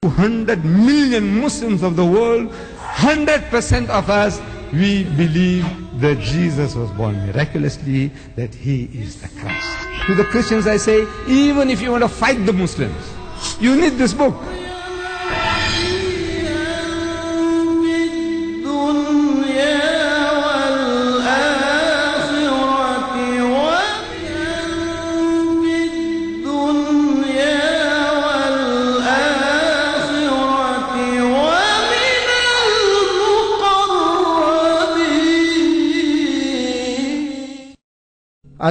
200 million Muslims of the world, 100% of us, we believe that Jesus was born miraculously, that he is the Christ. To the Christians I say, even if you want to fight the Muslims, you need this book.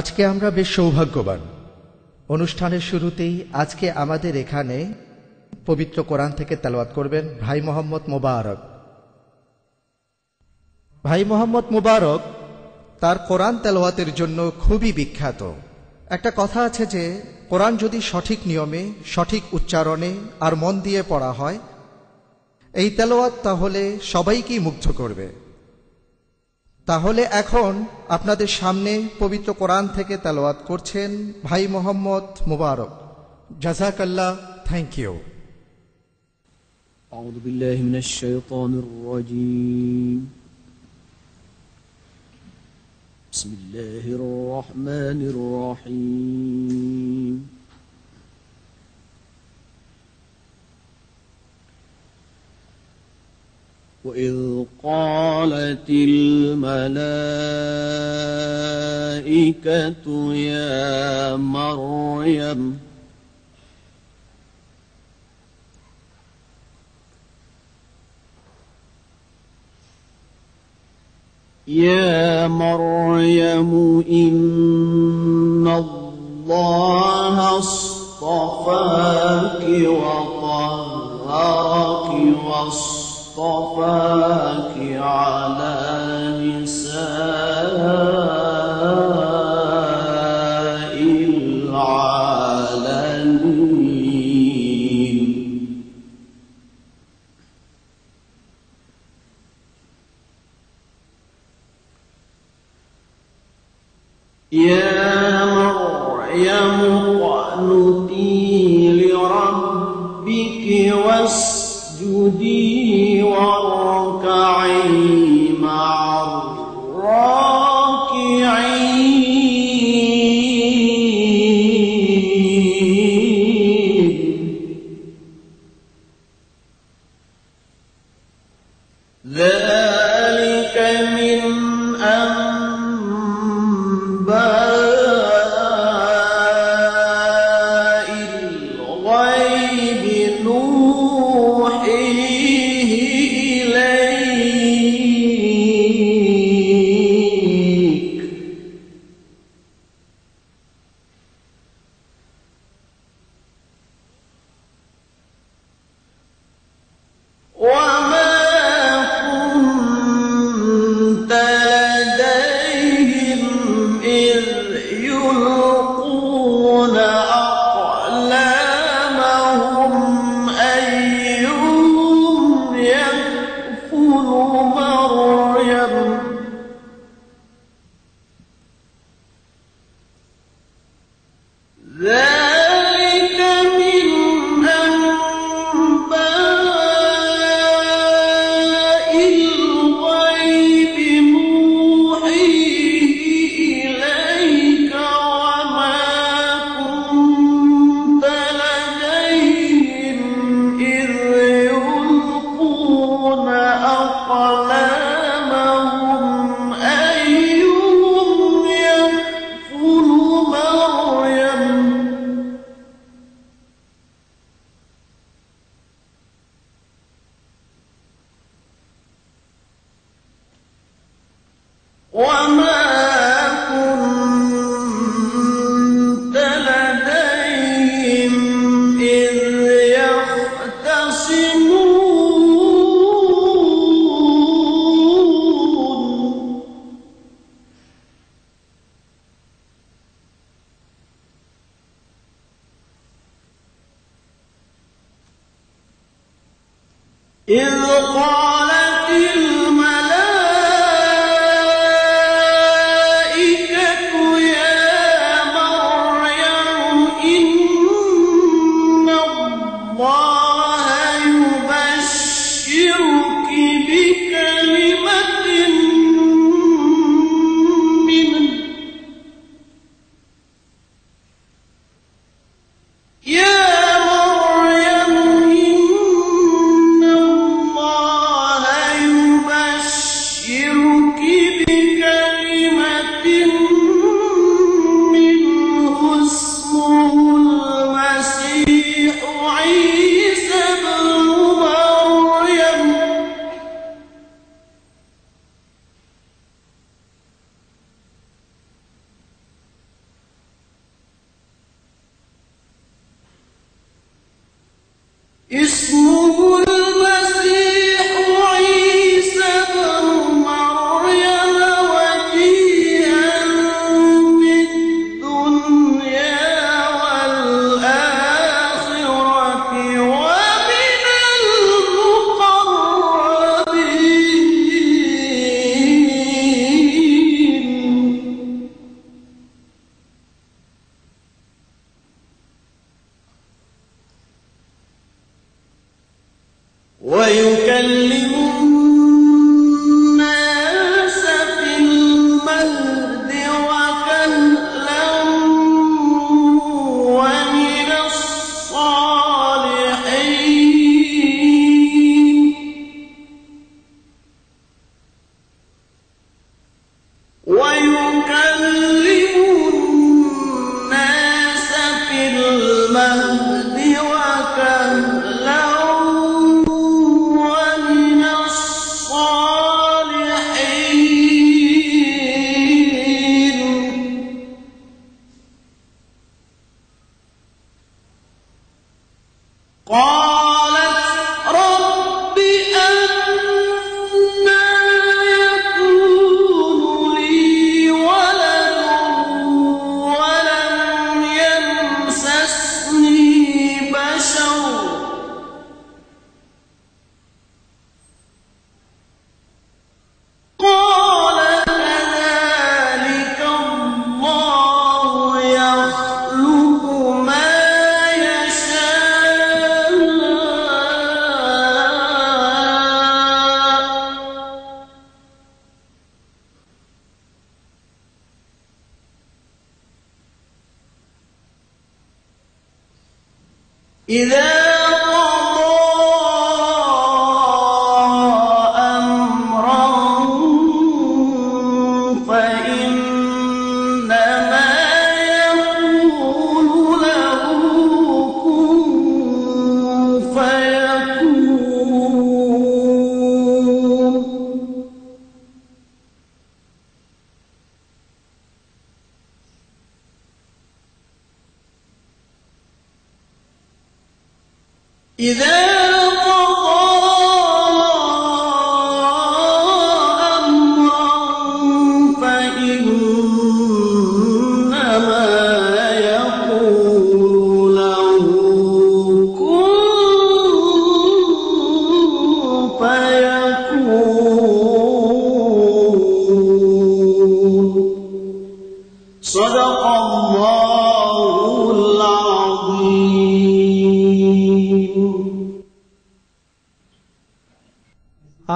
আজকে আমরা বেশ সৌভাগ্যবান। অনুষ্ঠানের শুরুতেই আজকে আমাদের এখানে পবিত্র কোরআন থেকে তেলাওয়াত করবেন ভাই মোহাম্মদ মোবারক। ভাই মোহাম্মদ মোবারক তার কোরআন তেলাওয়াতের জন্য খুবই বিখ্যাত। একটা কথা আছে যে কোরআন যদি সঠিক নিয়মে, সঠিক উচ্চারণে আর মন দিয়ে পড়া হয়, এই তেলাওয়াত তাহলে সবাইকেই মুগ্ধ করবে। তাহলে এখন আপনাদের সামনে পবিত্র কোরআন থেকে তেলাওয়াত করছেন ভাই মোহাম্মদ মোবারক। জাযাকাল্লাহ, থ্যাংক ইউ। আউযু বিল্লাহি মিনাশ শাইতানির রাজীম। বিসমিল্লাহির রহমানির রহিম। وإذ قالت الملائكة يا مريم إن الله اصطفاك وطهرك واصطفاك على نساء العالمين. يا مريم اقنتي لربك واسجدي واركعي مع الراكعين. ذلك من أنباء الغيب نوحيه إليك. وما كنت لديهم إذ يلقون أقلامهم أيهم يكفل مريم. ذلك من أنباء الغيب نوحيه إليك وما كنت لديهم إذ يلقون أقلامهم أيهم يكفل مريم. وما كنت لديهم إذ يختصمون. إذ قالت الملائكة يا مريم إن الله اسمه المسيح عيسى بن مريم وجيها في الدنيا والآخرة ومن المقربين ويكلم الناس في المهد وكهلا ومن الصالحين ويكلم الناس في المهد وكهلا ومن الصالحين قالت رب أنى يكون لي ولد ولم يمسسني بشر قال كذلك الله يخلق ما يشاء إذا قضى أمرا فإنما يقول له كن فيكون إذا قضى أمرا فإنما يقول له كن فيكون صدق الله العظيم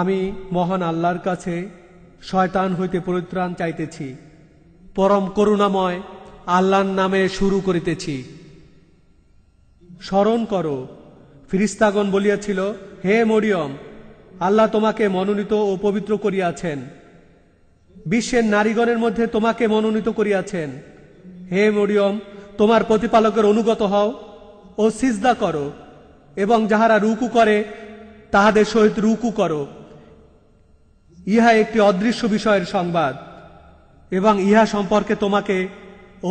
আমি মহান আল্লাহর কাছে শয়তান হইতে পরিত্রাণ চাইতেছি। পরম করুণাময় আল্লাহর নামে শুরু করিতেছি। স্মরণ করো, ফিরিস্তাগণ বলিয়াছিল, হে মরিয়ম, আল্লাহ তোমাকে মনোনীত ও পবিত্র করিয়াছেন, বিশ্বের নারীগণের মধ্যে তোমাকে মনোনীত করিয়াছেন। হে মরিয়ম, তোমার প্রতিপালকের অনুগত হও ও সিজদা করো, এবং যাহারা রুকু করে তাহাদের সহিত রুকু করো। ইহা একটি অদৃশ্য বিষয়ের সংবাদ, এবং ইহা সম্পর্কে তোমাকে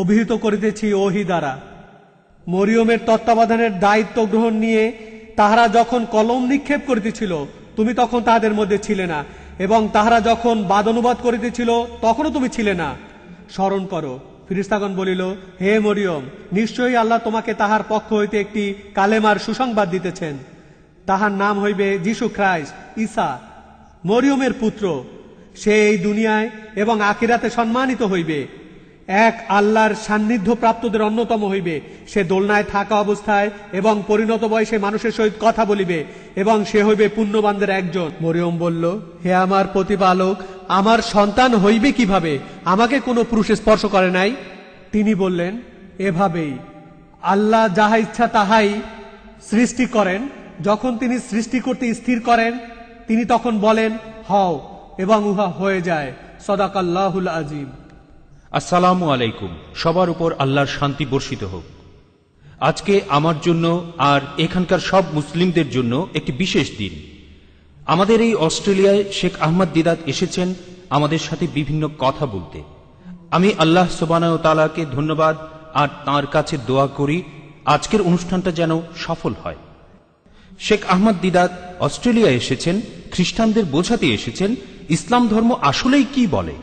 অভিহিত করিতেছি ওহী দ্বারা। মরিয়মের তত্ত্বাবধানের দায়িত্ব গ্রহণ নিয়ে তাহারা যখন কলম নিক্ষেপ করিতেছিল, তুমি তখন তাহাদের মধ্যে ছিলে না, এবং তাহারা যখন বাদ অনুবাদ করিতেছিল, তখনও তুমি ছিলে না। স্মরণ করো, ফিরিস্তাগণ বলিল, হে মরিয়ম, নিশ্চয়ই আল্লাহ তোমাকে তাহার পক্ষ হইতে একটি কালেমার সুসংবাদ দিতেছেন। তাহার নাম হইবে যীশু খ্রাইস্ট, ঈসা, মরিয়মের পুত্র। সে এই দুনিয়ায় এবং আখিরাতে সম্মানিত হইবে, এক আল্লাহর সান্নিধ্য প্রাপ্তদের অন্যতম হইবে। সে দোলনায় থাকা অবস্থায় এবং পরিণত বয়সে মানুষের সহিত কথা বলিবে, এবং সে হইবে পুণ্যবানদের একজন। মরিয়ম বলল, হে আমার প্রতিপালক, আমার সন্তান হইবে কিভাবে? আমাকে কোনো পুরুষে স্পর্শ করে নাই। তিনি বললেন, এভাবেই আল্লাহ যাহা ইচ্ছা তাহাই সৃষ্টি করেন। যখন তিনি সৃষ্টি করতে স্থির করেন, তিনি তখন বলেন, হও, এবং উহা হয়ে যায়। সাদাকাল্লাহুল আজিম। আসসালামু আলাইকুম। সবার উপর আল্লাহর শান্তি বর্ষিত হোক। আজকে আমার জন্য আর এখানকার সব মুসলিমদের জন্য একটি বিশেষ দিন। আমাদের এই অস্ট্রেলিয়ায় শেখ আহমদ দিদাত এসেছেন আমাদের সাথে বিভিন্ন কথা বলতে। আমি আল্লাহ সুবহানাহু ওয়া তাআলাকে ধন্যবাদ আর তাঁর কাছে দোয়া করি আজকের অনুষ্ঠানটা যেন সফল হয়। শেখ আহমদ দিদাত অস্ট্রেলিয়া এসেছেন, খ্রিস্টানদের বোঝাতে এসেছেন ইসলাম ধর্ম আসলেই কি বলে।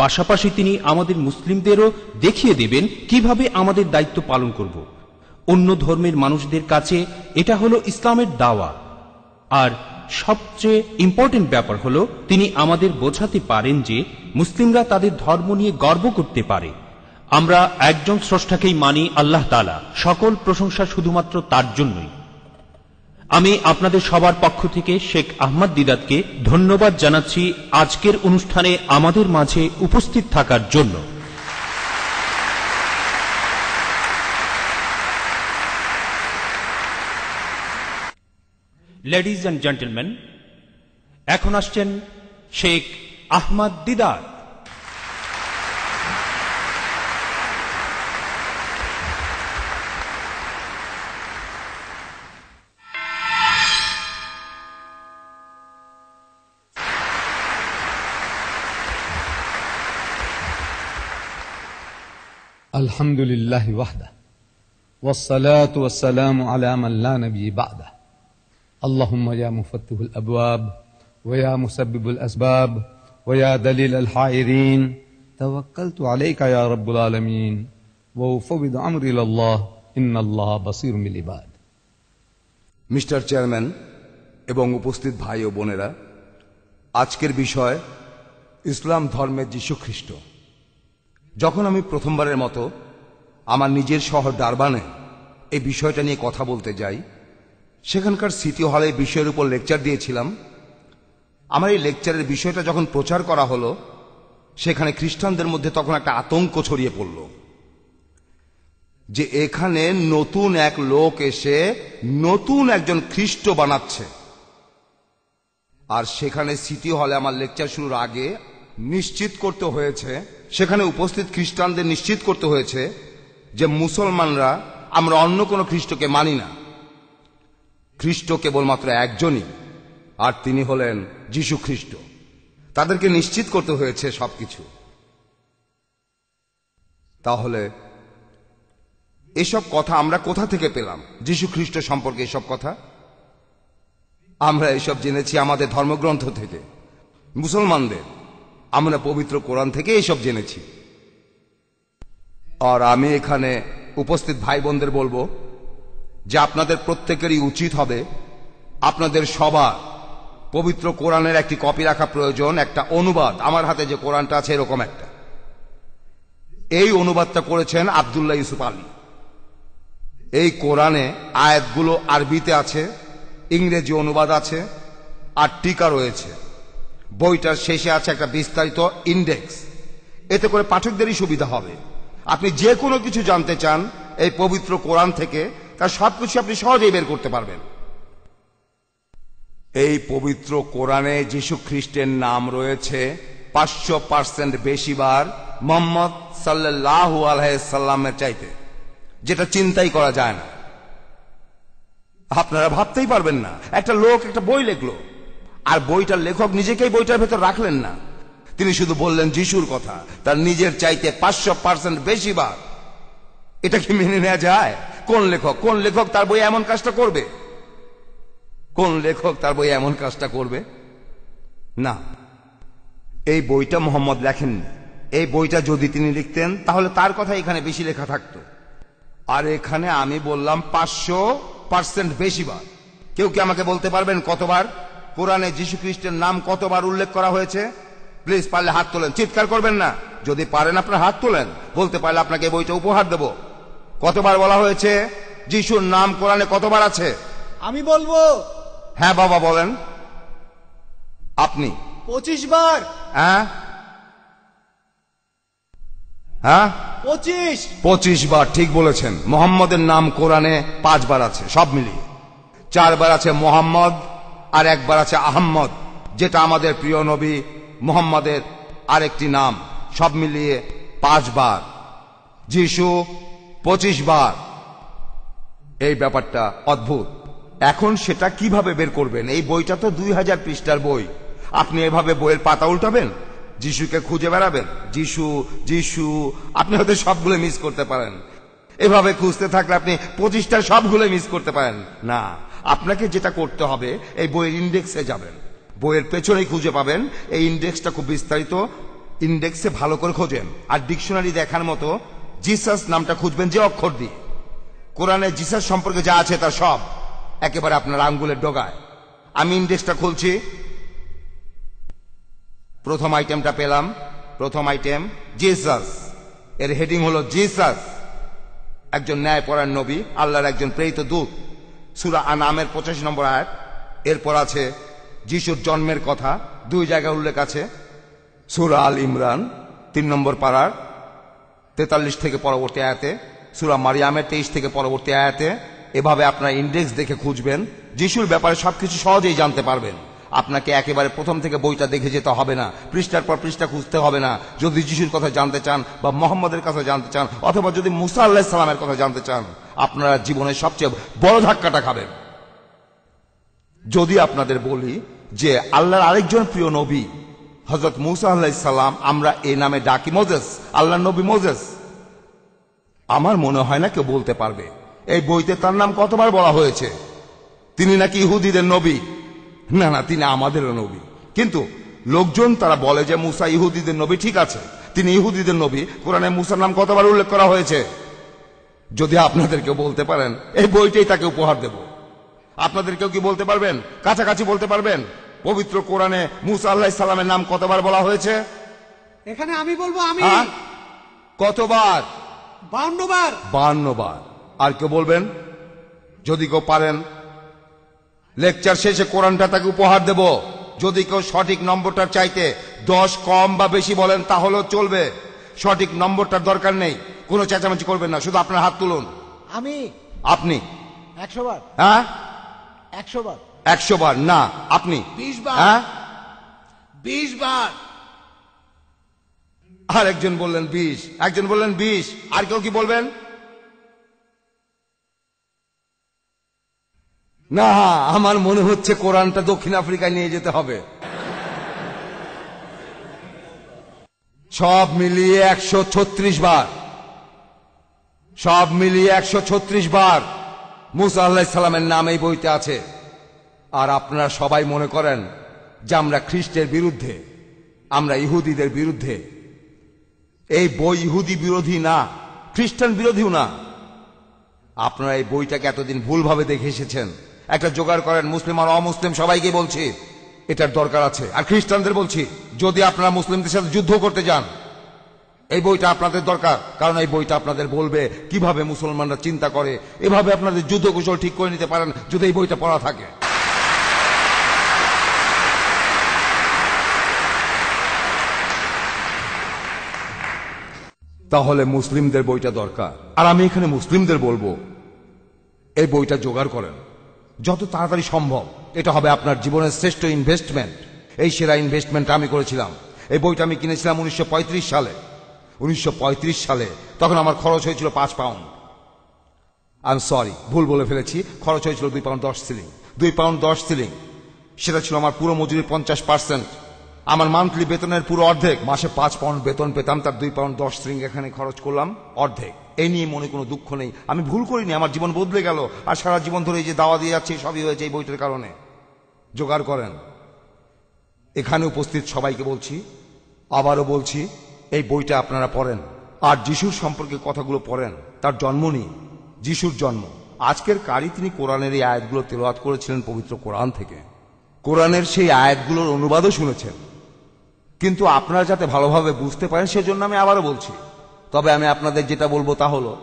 পাশাপাশি তিনি আমাদের মুসলিমদেরও দেখিয়ে দেবেন কিভাবে আমাদের দায়িত্ব পালন করব। অন্য ধর্মের মানুষদের কাছে এটা হলো ইসলামের দাওয়া। আর সবচেয়ে ইম্পর্টেন্ট ব্যাপার হলো তিনি আমাদের বোঝাতে পারেন যে মুসলিমরা তাদের ধর্ম নিয়ে গর্ব করতে পারে। আমরা একজন স্রষ্টাকেই মানি, আল্লাহ তাআলা। সকল প্রশংসা শুধুমাত্র তার জন্যই। আমি আপনাদের সবার পক্ষ থেকে শেখ আহমদ দিদাতকে ধন্যবাদ জানাচ্ছি আজকের অনুষ্ঠানে আমাদের মাঝে উপস্থিত থাকার জন্য। লেডিজ অ্যান্ড জেন্টলম্যান, এখন আসছেন শেখ আহমদ দিদাত। الحمد لله وحده والصلاة والسلام على من لا نبي بعده اللهم يا مفتح الأبواب ويا مسبب الأسباب ويا دليل الحائرين توكلت عليك يا رب العالمين وأفوض أمري إلى الله إن الله بصير بالعباد। মিস্টার চেয়ারম্যান এবং উপস্থিত ভাই ও বোনেরা, আজকের বিষয় ইসলাম ধর্মের যীশু খ্রিস্ট। যখন আমি প্রথমবারের মতো আমার নিজের শহর ডারবানে এই বিষয়টা নিয়ে কথা বলতে যাই, সেখানকার সিটি হলে এই বিষয়ের উপর লেকচার দিয়েছিলাম। আমার এই লেকচারের বিষয়টা যখন প্রচার করা হলো, সেখানে খ্রিস্টানদের মধ্যে তখন একটা আতঙ্ক ছড়িয়ে পড়ল যে এখানে নতুন এক লোক এসে নতুন একজন খ্রিস্ট বানাচ্ছে। আর সেখানে সিটি হলে আমার লেকচার শুরুর আগে নিশ্চিত করতে হয়েছে, সেখানে উপস্থিত খ্রিস্টানদের নিশ্চিত করতে হয়েছে যে মুসলমানরা আমরা অন্য কোনো খ্রিস্টকে মানি না। খ্রিস্ট কেবলমাত্র একজনই, আর তিনি হলেন যীশু খ্রিস্ট। তাদেরকে নিশ্চিত করতে হয়েছে সবকিছু। তাহলে এসব কথা আমরা কোথা থেকে পেলাম? যীশু খ্রিস্ট সম্পর্কে এসব কথা আমরা এসব জেনেছি আমাদের ধর্মগ্রন্থ থেকে। মুসলমানদের আমরা পবিত্র কোরআন থেকে এসব জেনেছি। আর আমি এখানে উপস্থিত ভাই বোনদের বলবো যে আপনাদের প্রত্যেকেরই উচিত হবে আপনাদের সবার পবিত্র কোরআনের একটি কপি রাখা প্রয়োজন, একটা অনুবাদ। আমার হাতে যে কোরআনটা আছে এরকম একটা। এই অনুবাদটা করেছেন আব্দুল্লাহ ইউসুফ আলী। এই কোরআনে আয়াতগুলো আরবিতে আছে, ইংরেজি অনুবাদ আছে, আর টিকা রয়েছে। বইটার শেষে আছে একটা বিস্তারিত ইন্ডেক্স। এতে করে পাঠকদেরই সুবিধা হবে। আপনি যে কোনো কিছু জানতে চান এই পবিত্র কোরআন থেকে, তার সবকিছু আপনি সহজেই বের করতে পারবেন। এই পবিত্র কোরআনে যীশু খ্রিস্টের নাম রয়েছে 500% বেশি বার মুহাম্মদ সাল্লাল্লাহু আলাইহি সাল্লামের চাইতে, যেটা চিন্তাই করা যায় না। আপনারা ভাবতেই পারবেন না, একটা লোক একটা বই লিখলো, আর বইটার লেখক নিজেকেই বইটার ভেতর রাখলেন না। তিনি শুধু বললেন যিশুর কথা, তার নিজের চাইতে 500% বেশি বার। এটা কি মেনে নেওয়া যায়? কোন লেখক তার বই এমন কাজটা করবে? কোন লেখক তার বই এমন কাজটা করবে? না, এই বইটা মুহাম্মদ লেখেননি। এই বইটা যদি তিনি লিখতেন তাহলে তার কথা এখানে বেশি লেখা থাকতো। আর এখানে আমি বললাম 500% বেশি বার। কেউ কি আমাকে বলতে পারবেন কতবার কোরআনে যীশু খ্রিস্টের নাম কতবার উল্লেখ করা হয়েছে? প্লিজ পারলে হাত তোলেন, চিৎকার করবেন না। যদি পারেন আপনার হাত তোলেন, বলতে পারলে আপনাকে বইটা উপহার দেব। কতবার বলা হয়েছে যিশুর নাম কোরআনে? কতবার আছে? আমি বলবো। হ্যাঁ বাবা বলেন। আপনি? 25 বার। হ্যাঁ 25 বার, ঠিক বলেছেন। মোহাম্মদের নাম কোরআনে 5 বার আছে, সব মিলিয়ে 4 বার আছে মোহাম্মদ, আর 1 বার আছে আহম্মদ, যেটা আমাদের প্রিয় নবী মোহাম্মদের আরেকটি নাম। সব মিলিয়ে 5 বার। যিশু 25 বার। এই ব্যাপারটা অদ্ভুত। এখন সেটা কিভাবে বের করবেন? এই বইটা তো 2000 পৃষ্ঠার বই। আপনি এভাবে বইয়ের পাতা উল্টাবেন, যিশুকে খুঁজে বেড়াবেন, যিশু যিশু, আপনি হয়তো সবগুলো মিস করতে পারেন। এভাবে খুঁজতে থাকলে আপনি 25টার সবগুলো মিস করতে পারেন। না, আপনাকে যেটা করতে হবে, এই বইয়ের ইন্ডেক্সে যাবেন, বইয়ের পেছনেই খুঁজে পাবেন। এই ইন্ডেক্সটা খুব বিস্তারিত, ইন্ডেক্সে ভালো করে খোঁজেন। আর ডিকশনারি দেখার মতো জিসাস নামটা খুঁজবেন যে অক্ষর দিয়ে। কোরআনে জিসাস সম্পর্কে যা আছে তার সব একেবারে আপনার আঙ্গুলের ডগায়। আমি ইন্ডেক্সটা খুলছি, প্রথম আইটেমটা পেলাম। প্রথম আইটেম জিসাস, এর হেডিং হলো জিসাস একজন ন্যায়পরায়ণ নবী, আল্লাহর একজন প্রেরিত দূত। সূরা আনামের 85 নম্বর আয়াত। এরপর আছে যিশুর জন্মের কথা, 2 জায়গায় উল্লেখ আছে। সূরা আল ইমরান 3 নম্বর পারার 43 থেকে পরবর্তী আয়াতে, সূরা মারিয়ামের 23 থেকে পরবর্তী আয়াতে। এভাবে আপনার ইন্ডেক্স দেখে খুঁজবেন, যিশুর ব্যাপারে সবকিছু সহজেই জানতে পারবেন। আপনাকে একেবারে প্রথম থেকে বইটা দেখে যেতে হবে না, পৃষ্ঠার পর পৃষ্ঠা খুঁজতে হবে না। যদি যিশুর কথা জানতে চান বা মোহাম্মদের কথা জানতে চান, অথবা যদি মুসা আলাইহিস সালামের কথা জানতে চান, আপনারা জীবনের সবচেয়ে বড় ধাক্কাটা খাবেন যদি আপনাদের বলি যে আল্লাহর আরেকজন প্রিয় নবী হযরত মুসা আলাইহিস সালাম, আমরা এই নামে ডাকি মোজেস, আল্লাহর নবী মোজেস। আমার মনে হয় না কেউ বলতে পারবে এই বইতে তার নাম কতবার বলা হয়েছে। তিনি নাকি ইহুদিদের নবী। না না, তিনি আমাদেরও নবী। কিন্তু লোকজন তারা বলে যে মুসা ইহুদিদের নবী। ঠিক আছে, তিনি ইহুদিদের নবী। কোরআনে মুসার নাম কতবার উল্লেখ করা হয়েছে? যদি আপনাদেরকে বলতে পারেন, এই বইটাই তাকে উপহার দেব। আপনাদেরকেও কি বলতে পারবেন, কাছাকাছি বলতে পারবেন পবিত্র কোরআনে মুসা আলাইহিস সালামের নাম কতবার বলা হয়েছে? এখানে আমি বলবো, আমি কতবার? 52 বার। 52 বার। আর কেউ বলবেন? যদি কেউ পারেন, লেকচার শেষে কোরআনটা তাকে উপহার দেব। যদি কেউ সঠিক নম্বরটার চাইতে 10 কম বা বেশি বলেন তাহলেও চলবে, সঠিক নম্বরটার দরকার নেই। কোনো চেঁচামেচি করবেন না, শুধু আপনার হাত তুলুন। আমি। আপনি? 100 বার। হ্যাঁ, 100 বার। 100 বার না, আপনি? 20 বার। হ্যাঁ, 20 বার। আর একজন বললেন 20, একজন বললেন 20। আর কেউ কি বলবেন? না, আমার মনে হচ্ছে কোরআনটা দক্ষিণ আফ্রিকায় নিয়ে যেতে হবে। সব মিলিয়ে 136 বার, সব মিলিয়ে 136 বার মুসা আলাইহিস সালামের নাম এই বইতে আছে। আর আপনারা সবাই মনে করেন যে আমরা খ্রিস্টের বিরুদ্ধে, আমরা ইহুদিদের বিরুদ্ধে। এই বই ইহুদি বিরোধী না, খ্রিস্টান বিরোধীও না। আপনারা এই বইটাকে এতদিন ভুলভাবে দেখে এসেছেন। একটা জোগাড় করেন, মুসলিম আর অমুসলিম সবাইকে বলছি এটার দরকার আছে। আর খ্রিস্টানদের বলছি, যদি আপনারা মুসলিমদের সাথে যুদ্ধ করতে যান, এই বইটা আপনাদের দরকার। কারণ এই বইটা আপনাদের বলবে কিভাবে মুসলমানরা চিন্তা করে। এভাবে আপনাদের যুদ্ধ কৌশল ঠিক করে নিতে পারেন যদি এই বইটা পড়া থাকে। তাহলে মুসলিমদের বইটা দরকার। আর আমি এখানে মুসলিমদের বলবো, এই বইটা জোগাড় করেন যত তাড়াতাড়ি সম্ভব। এটা হবে আপনার জীবনের শ্রেষ্ঠ ইনভেস্টমেন্ট। এই সেরা ইনভেস্টমেন্ট আমি করেছিলাম। এই বইটা আমি কিনেছিলাম 1935 সালে। 1935 সালে তখন আমার খরচ হয়েছিল 5 পাউন্ড। আই এম সরি, ভুল বলে ফেলেছি। খরচ হয়েছিল 2 পাউন্ড 10 সিলিং। 2 পাউন্ড 10 সিলিং, সেটা ছিল আমার পুরো মজুরির 50%। আমার মান্থলি বেতনের পুরো অর্ধেক। মাসে 5 পাউন্ড বেতন পেতাম, তার 2 পাউন্ড 10 সিলিং এখানে খরচ করলাম, অর্ধেক। এই নিয়ে মনে কোনো দুঃখ নেই, আমি ভুল করিনি, আমার জীবন বদলে গেল। আর সারা জীবন ধরে এই যে দাওয়া দিয়ে যাচ্ছে, সবই হয়েছে এই বইটার কারণে। জোগাড় করেন। এখানে উপস্থিত সবাইকে বলছি, আবারও বলছি, এই বইটা আপনারা পড়েন। আর যিশুর সম্পর্কে কথাগুলো পড়েন। তার জন্ম নিয়ে, যিশুর জন্ম। আজকের কারি তিনি কোরআনের এই আয়াতগুলো তেলাওয়াত করেছিলেন পবিত্র কোরআন থেকে। কোরআনের সেই আয়াতগুলোর অনুবাদও শুনেছেন। কিন্তু আপনারা যাতে ভালোভাবে বুঝতে পারেন সেজন্য আমি আবারও বলছি। তবে আমি আপনাদের যেটা বলবো তা হলো,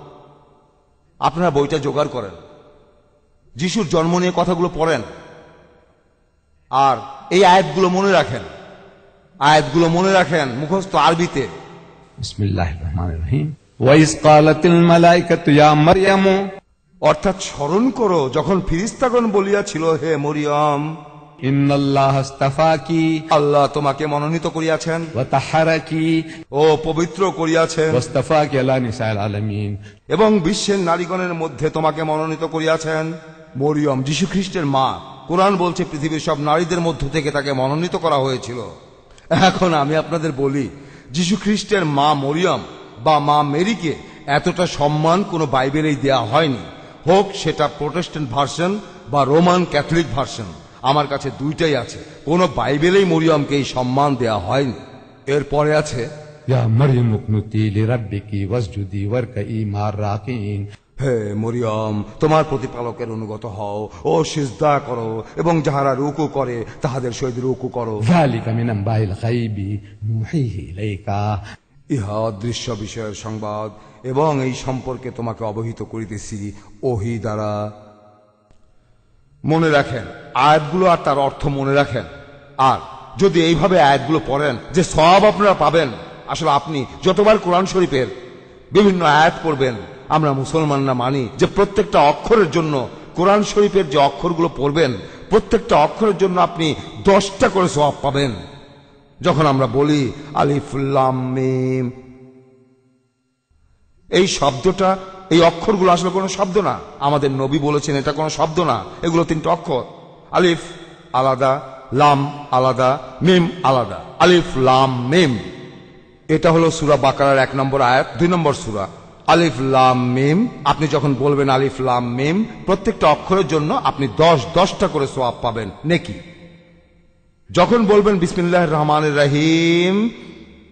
আপনারা বইটা জোগাড় করেন, যিশুর জন্ম নিয়ে কথাগুলো পড়েন, আর এই আয়াতগুলো মনে রাখেন। আয়াতগুলো মনে রাখেন মুখস্থ আরবিতে। বিসমিল্লাহির রহমানির রহিম। ওয়াইজ ক্বালাতিল মালাইকাতু ইয়া মারইয়াম, অর্থাৎ স্মরণ করো যখন ফিরিস্তাগণ বলিয়াছিল, হে মরিয়ম, ইন্নাল্লাহ আস্তাফাকি, আল্লাহ তোমাকে মনোনীত করিয়াছেন, ওয়া তাহারাকি, ও পবিত্র করিয়াছেন, ওয়াস্তাফাকি আলা নিসাইল আলামিন, এবং বিশ্বের নারীগণের মধ্যে তোমাকে মনোনীত করিয়াছেন। মরিয়ম যীশু খ্রিস্টের মা। কোরআন বলছে পৃথিবীর সব নারীদের মধ্য থেকে তাকে মনোনীত করা হয়েছিল। এখন আমি আপনাদের বলি, যীশু খ্রিস্টের মা মরিয়ম বা মা মেরিকে এতটা সম্মান কোনো বাইবেলেই দেয়া হয়নি। হোক সেটা প্রোটেস্ট্যান্ট ভার্সন বা রোমান ক্যাথলিক ভার্সন, আমার কাছে দুইটাই আছে। কোনো বাইবেলেই মরিয়মকে এই সম্মান দেয়া হয়নি। এরপরে আছে, या मरियम उकनुती लिरब्बिकी वस्जुदी वरकई मार राकिन। হে মরিয়ম, তোমার প্রতিপালকের অনুগত হও ও সিজদা করো, এবং যাহারা রুকু করে তাহাদের সহিত রুকু করো। ذلك من أنباء الغيب نوحيه إليك। ইহা অদৃশ্য বিষয়ের সংবাদ, এবং এই সম্পর্কে তোমাকে অবহিত করিতেছি ওহী দ্বারা। মনে রাখেন আয়াতগুলো আর তার অর্থ মনে রাখেন। আর যদি এইভাবে আয়াতগুলো পড়েন যে সওয়াব আপনারা পাবেন, আসলে আপনি যতবার কোরআন শরীফের বিভিন্ন আয়াত পড়বেন, আমরা মুসলমানরা মানি যে প্রত্যেকটা অক্ষরের জন্য, কোরআন শরীফের যে অক্ষরগুলো পড়বেন প্রত্যেকটা অক্ষরের জন্য আপনি 10টা করে সওয়াব পাবেন। যখন আমরা বলি আলিফ লাম মিম, এই শব্দটা, এই অক্ষরগুলো আসলে কোনো শব্দ না। আমাদের নবী বলেছেন এটা কোনো শব্দ না, এগুলো 3টা অক্ষর। আলিফ আলাদা, লাম আলাদা, মিম আলাদা। আলিফ লাম মিম, এটা হলো সূরা বাকারার 1 নম্বর আয়াত, 2 নম্বর সূরা। আলিফ লাম মিম, আপনি যখন বলবেন আলিফ লাম মিম, প্রত্যেকটা অক্ষরের জন্য আপনি 10টা করে সওয়াব পাবেন, নেকি। যখন বলবেন বিসমিল্লাহির রহমানির রহিম,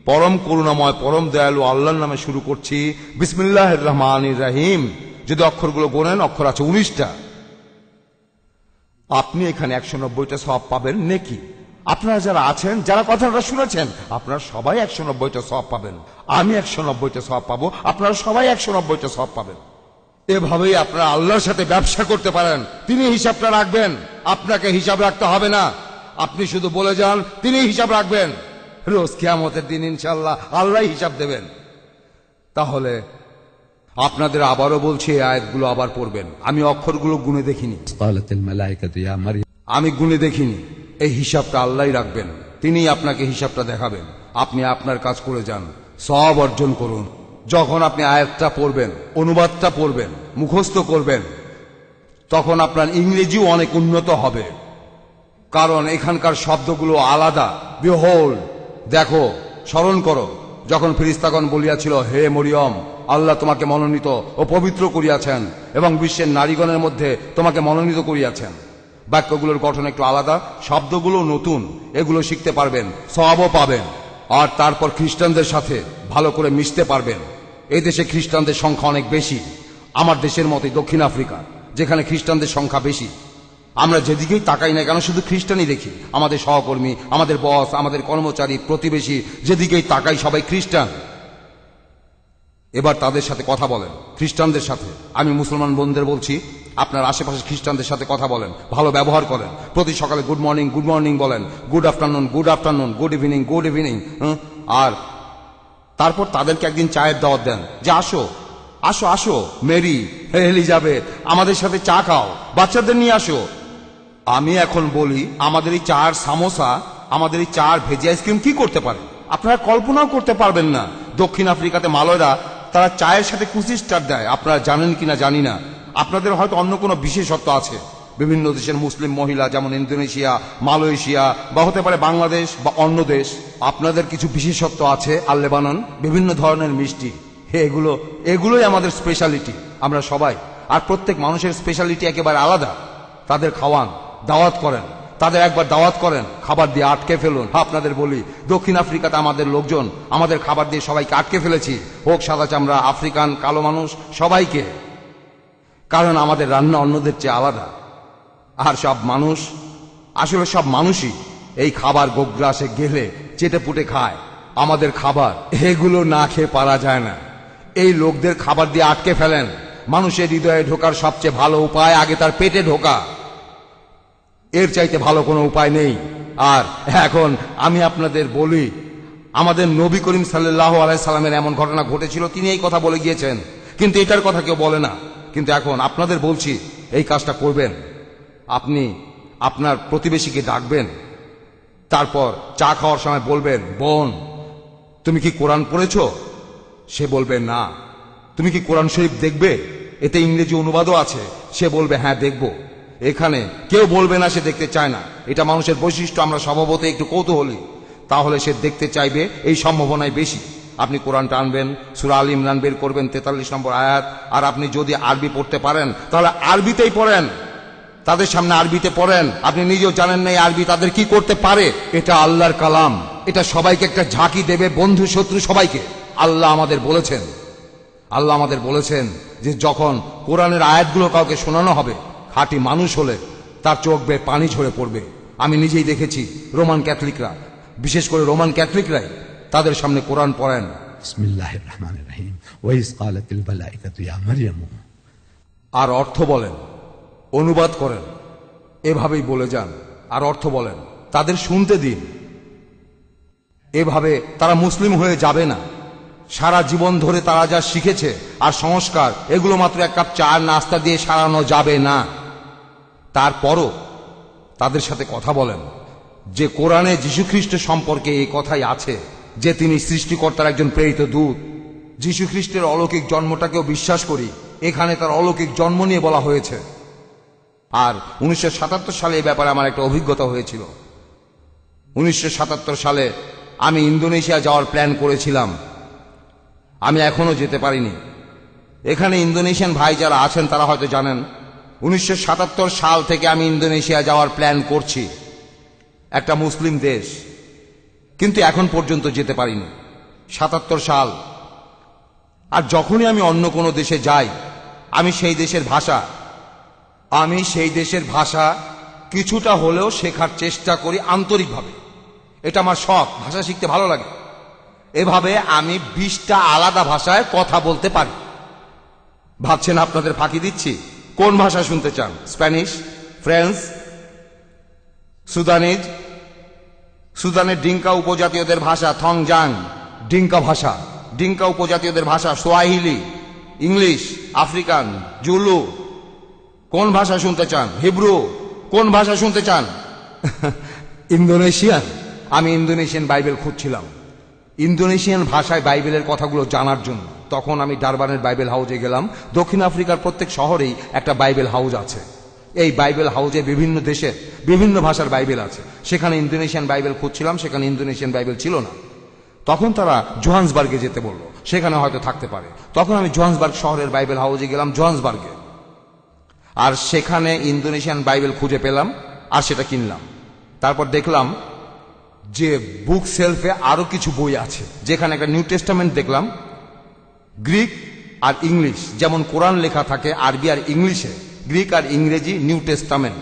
পরম করুণাময় পরম দয়ালু আল্লাহর নামে শুরু করছি, বিসমিল্লাহির রহমানির রহিম, যদি অক্ষরগুলো গোনেন অক্ষর আছে 19টা, আপনি এখানে 190টা সওয়াব পাবেন, নেকি। আপনারা যারা আছেন, যারা কথাটা শুনেছেন, আপনারা সবাই 190টা সওয়াব পাবেন। আমি 190টা সওয়াব পাবো, আপনারা সবাই 190টা সওয়াব পাবেন। এভাবেই আপনারা আল্লাহর সাথে ব্যবসা করতে পারেন। তিনি হিসাবটা রাখবেন, আপনাকে হিসাব রাখতে হবে না। আপনি শুধু বলে যান, তিনি হিসাব রাখবেন। রোজ কিয়ামতের দিন ইনশাআল্লাহ আল্লাহ হিসাব দেবেন। তাহলে আপনাদের আবারও বলছি, এই আয়াতগুলো আবার পড়বেন। আমি অক্ষরগুলো গুনে দেখিনি, قالت الملائكة يا مريم। আমি গুনে দেখিনি। এই হিসাবটা আল্লাহই রাখবেন, তিনিই আপনাকে হিসাবটা দেখাবেন। আপনি আপনার কাজ করে যান, সওয়াব অর্জন করুন। যখন আপনি আয়াতটা পড়বেন, অনুবাদটা পড়বেন, মুখস্থ করবেন, তখন আপনার ইংরেজিও অনেক উন্নত হবে, কারণ এখানকার শব্দগুলো আলাদা। বিহোল্ড, দেখো, স্মরণ করো, যখন ফেরেশতাগণ বলিয়াছিল, হে মরিয়ম, আল্লাহ তোমাকে মনোনীত ও পবিত্র করিয়াছেন এবং বিশ্বের নারীগণের মধ্যে তোমাকে মনোনীত করিয়াছেন। বাক্যগুলোর গঠন একটু আলাদা, শব্দগুলো নতুন, এগুলো শিখতে পারবেন, সওয়াবও পাবেন। আর তারপর খ্রিস্টানদের সাথে ভালো করে মিশতে পারবেন। এই দেশে খ্রিস্টানদের সংখ্যা অনেক বেশি, আমার দেশের মতোই দক্ষিণ আফ্রিকা, যেখানে খ্রিস্টানদের সংখ্যা বেশি। আমরা যেদিকেই তাকাই না কেন শুধু খ্রিস্টানই দেখি। আমাদের সহকর্মী, আমাদের বস, আমাদের কর্মচারী, প্রতিবেশী, যেদিকেই তাকাই সবাই খ্রিস্টান। এবার তাদের সাথে কথা বলেন, খ্রিস্টানদের সাথে। আমি মুসলমান বন্ধুদের বলছি, আপনার আশেপাশে খ্রিস্টানদের সাথে কথা বলেন, ভালো ব্যবহার করেন। প্রতি সকালে গুড মর্নিং বলেন, গুড আফটারনুন, গুড ইভিনিং। আর তারপর তাদেরকে একদিন চায়ের দাওয়াত দেন, যে আসো আসো আসো মেরি, এলিজাবেথ, আমাদের সাথে চা খাও, বাচ্চাদের নিয়ে আসো। আমি এখন বলি, আমাদের এই চার সামোসা, আমাদের এই চার ভেজি আইসক্রিম কি করতে পারে আপনারা কল্পনাও করতে পারবেন না। দক্ষিণ আফ্রিকাতে মালয়রা তারা চায়ের সাথে কুচি স্টার দেয়, আপনারা জানেন কিনা জানি না। আপনাদের হয়তো অন্য কোনো বিশেষত্ব আছে। বিভিন্ন দেশের মুসলিম মহিলা, যেমন ইন্দোনেশিয়া, মালয়েশিয়া, বা হতে পারে বাংলাদেশ বা অন্য দেশ, আপনাদের কিছু বিশেষত্ব আছে। আর লেবানন, বিভিন্ন ধরনের মিষ্টি, এগুলোই আমাদের স্পেশালিটি, আমরা সবাই। আর প্রত্যেক মানুষের স্পেশালিটি একেবারে আলাদা। তাদের খাওয়ান, দাওয়াত করেন, তাদের একবার দাওয়াত করেন, খাবার দিয়ে আটকে ফেলুন। আপনাদের বলি, দক্ষিণ আফ্রিকাতে আমাদের লোকজন, আমাদের খাবার দিয়ে সবাইকে আটকে ফেলেছি, হোক সাদা চামড়া, আফ্রিকান, কালো মানুষ, সবাইকে। কারণ আমাদের রান্না অন্যদের চেয়ে আলাদা। আর সব মানুষ, আসলে সব মানুষই এই খাবার গোগ্রাসে গেলে চেটে পুটে খায়। আমাদের খাবার, এগুলো না খেয়ে পারা যায় না। এই লোকদের খাবার দিয়ে আটকে ফেলেন। মানুষের হৃদয়ে ঢোকার সবচেয়ে ভালো উপায় আগে তার পেটে ঢোকা, এর চাইতে ভালো কোনো উপায় নেই। আর এখন আমি আপনাদের বলি, আমাদের নবী করিম সাল্লাল্লাহু আলাইহি সাল্লামের এমন ঘটনা ঘটেছিল, তিনি এই কথা বলে গিয়েছেন, কিন্তু এটার কথা কেউ বলে না। কিন্তু এখন আপনাদের বলছি, এই কাজটা করবেন। আপনি আপনার প্রতিবেশীকে ডাকবেন, তারপর চা খাওয়ার সময় বলবেন, বোন তুমি কি কোরআন পড়েছো? সে বলবে না। তুমি কি কোরআন শরীফ দেখবে? এতে ইংরেজি অনুবাদও আছে। সে বলবে হ্যাঁ দেখব। এখানে কেউ বলবে না সে দেখতে চায় না। এটা মানুষের বৈশিষ্ট্য, আমরা স্বভাবতই একটু কৌতূহলী। তাহলে সে দেখতে চাইবে, এই সম্ভাবনাই বেশি। আপনি কোরআনটা আনবেন, সূরা আল ইমরান বের করবেন, 43 নম্বর আয়াত। আর আপনি যদি আরবি পড়তে পারেন তাহলে আরবিতেই পড়েন। তাদের সামনে আরবিতে পড়েন, আপনি নিজেও জানেন না এই আরবি তাদের কি করতে পারে। এটা আল্লাহর কালাম, এটা সবাইকে একটা ঝাঁকি দেবে, বন্ধু শত্রু সবাইকে। আল্লাহ আমাদের বলেছেন যে যখন কোরআনের আয়াতগুলো কাউকে শোনানো হবে, খাঁটি মানুষ হলে তার চোখ বেয়ে পানি ঝরে পড়বে। আমি নিজেই দেখেছি রোমান ক্যাথলিকরা, বিশেষ করে রোমান ক্যাথলিকরাই তাদের সামনে কোরআন পড়েন। বিসমিল্লাহির রহমানির রহিম ওয়া ইয ক্বালাতিল মালাইকাতু ইয়া মারইয়াম, আর অর্থ বলেন, অনুবাদ করেন, এভাবেই বলে যান আর অর্থ বলেন, তাদের শুনতে দিন। এভাবে তারা মুসলিম হয়ে যাবে না। সারা জীবন ধরে তারা যা শিখেছে আর সংস্কার, এগুলো মাত্র এক কাপ চা নাস্তা দিয়ে সারানো যাবে না। তারপরও তাদের সাথে কথা বলেন যে কোরআনে যীশুখ্রিস্ট সম্পর্কে এই কথাই আছে যে তিনি সৃষ্টিকর্তার একজন প্রেরিত দূত। যীশুখ্রিস্টের অলৌকিক জন্মটাকেও বিশ্বাস করি, এখানে তার অলৌকিক জন্ম নিয়ে বলা হয়েছে। আর 1977 সালে এই ব্যাপারে আমার একটা অভিজ্ঞতা হয়েছিল। 1977 সালে আমি ইন্দোনেশিয়া যাওয়ার প্ল্যান করেছিলাম, আমি এখনো যেতে পারিনি। এখানে ইন্দোনেশিয়ান ভাই যারা আছেন তারা হয়তো জানেন, 1977 সাল থেকে আমি ইন্দোনেশিয়া যাওয়ার প্ল্যান করছি, একটা মুসলিম দেশ, কিন্তু এখন পর্যন্ত যেতে পারিনি। 77 সাল। আর যখনই আমি অন্য কোনো দেশে যাই, আমি সেই দেশের ভাষা কিছুটা হলেও শেখার চেষ্টা করি আন্তরিকভাবে। এটা আমার শখ, ভাষা শিখতে ভালো লাগে। এভাবে আমি 20টা আলাদা ভাষায় কথা বলতে পারি। ভাবছেন আপনাদের ফাঁকি দিচ্ছি? কোন ভাষা শুনতে চান? স্প্যানিশ, ফ্রেঞ্চ, সুদানের ডিঙ্কা উপজাতীয়দের ভাষা থংজাং, ডিঙ্কা উপজাতীয়দের ভাষা সোয়াহিলি, ইংলিশ, আফ্রিকান, জুলু। কোন ভাষা শুনতে চান? হিব্রু। কোন ভাষা শুনতে চান? ইন্দোনেশিয়ান। আমি ইন্দোনেশিয়ান বাইবেল খুঁজছিলাম, ইন্দোনেশিয়ান ভাষায় বাইবেলের কথাগুলো জানার জন্য। তখন আমি ডারবানের বাইবেল হাউজে গেলাম। দক্ষিণ আফ্রিকার প্রত্যেক শহরেই একটা বাইবেল হাউজ আছে। এই বাইবেল হাউজে বিভিন্ন দেশের বিভিন্ন ভাষার বাইবেল আছে। সেখানে ইন্দোনেশিয়ান বাইবেল খুঁজছিলাম, সেখানে ইন্দোনেশিয়ান বাইবেল ছিল না। তখন তারা জোহান্সবার্গে যেতে বলল, সেখানে হয়তো থাকতে পারে। তখন আমি জোহান্সবার্গ শহরের বাইবেল হাউজে গেলাম, জোহান্সবার্গে, আর সেখানে ইন্দোনেশিয়ান বাইবেল খুঁজে পেলাম আর সেটা কিনলাম। তারপর দেখলাম যে বুক সেলফে আরো কিছু বই আছে, যেখানে একটা নিউ টেস্টামেন্ট দেখলাম, গ্রিক আর ইংলিশ, যেমন কোরআন লেখা থাকে আরবি আর ইংলিশে, গ্রিক আর ইংরেজি নিউ টেস্টামেন্ট।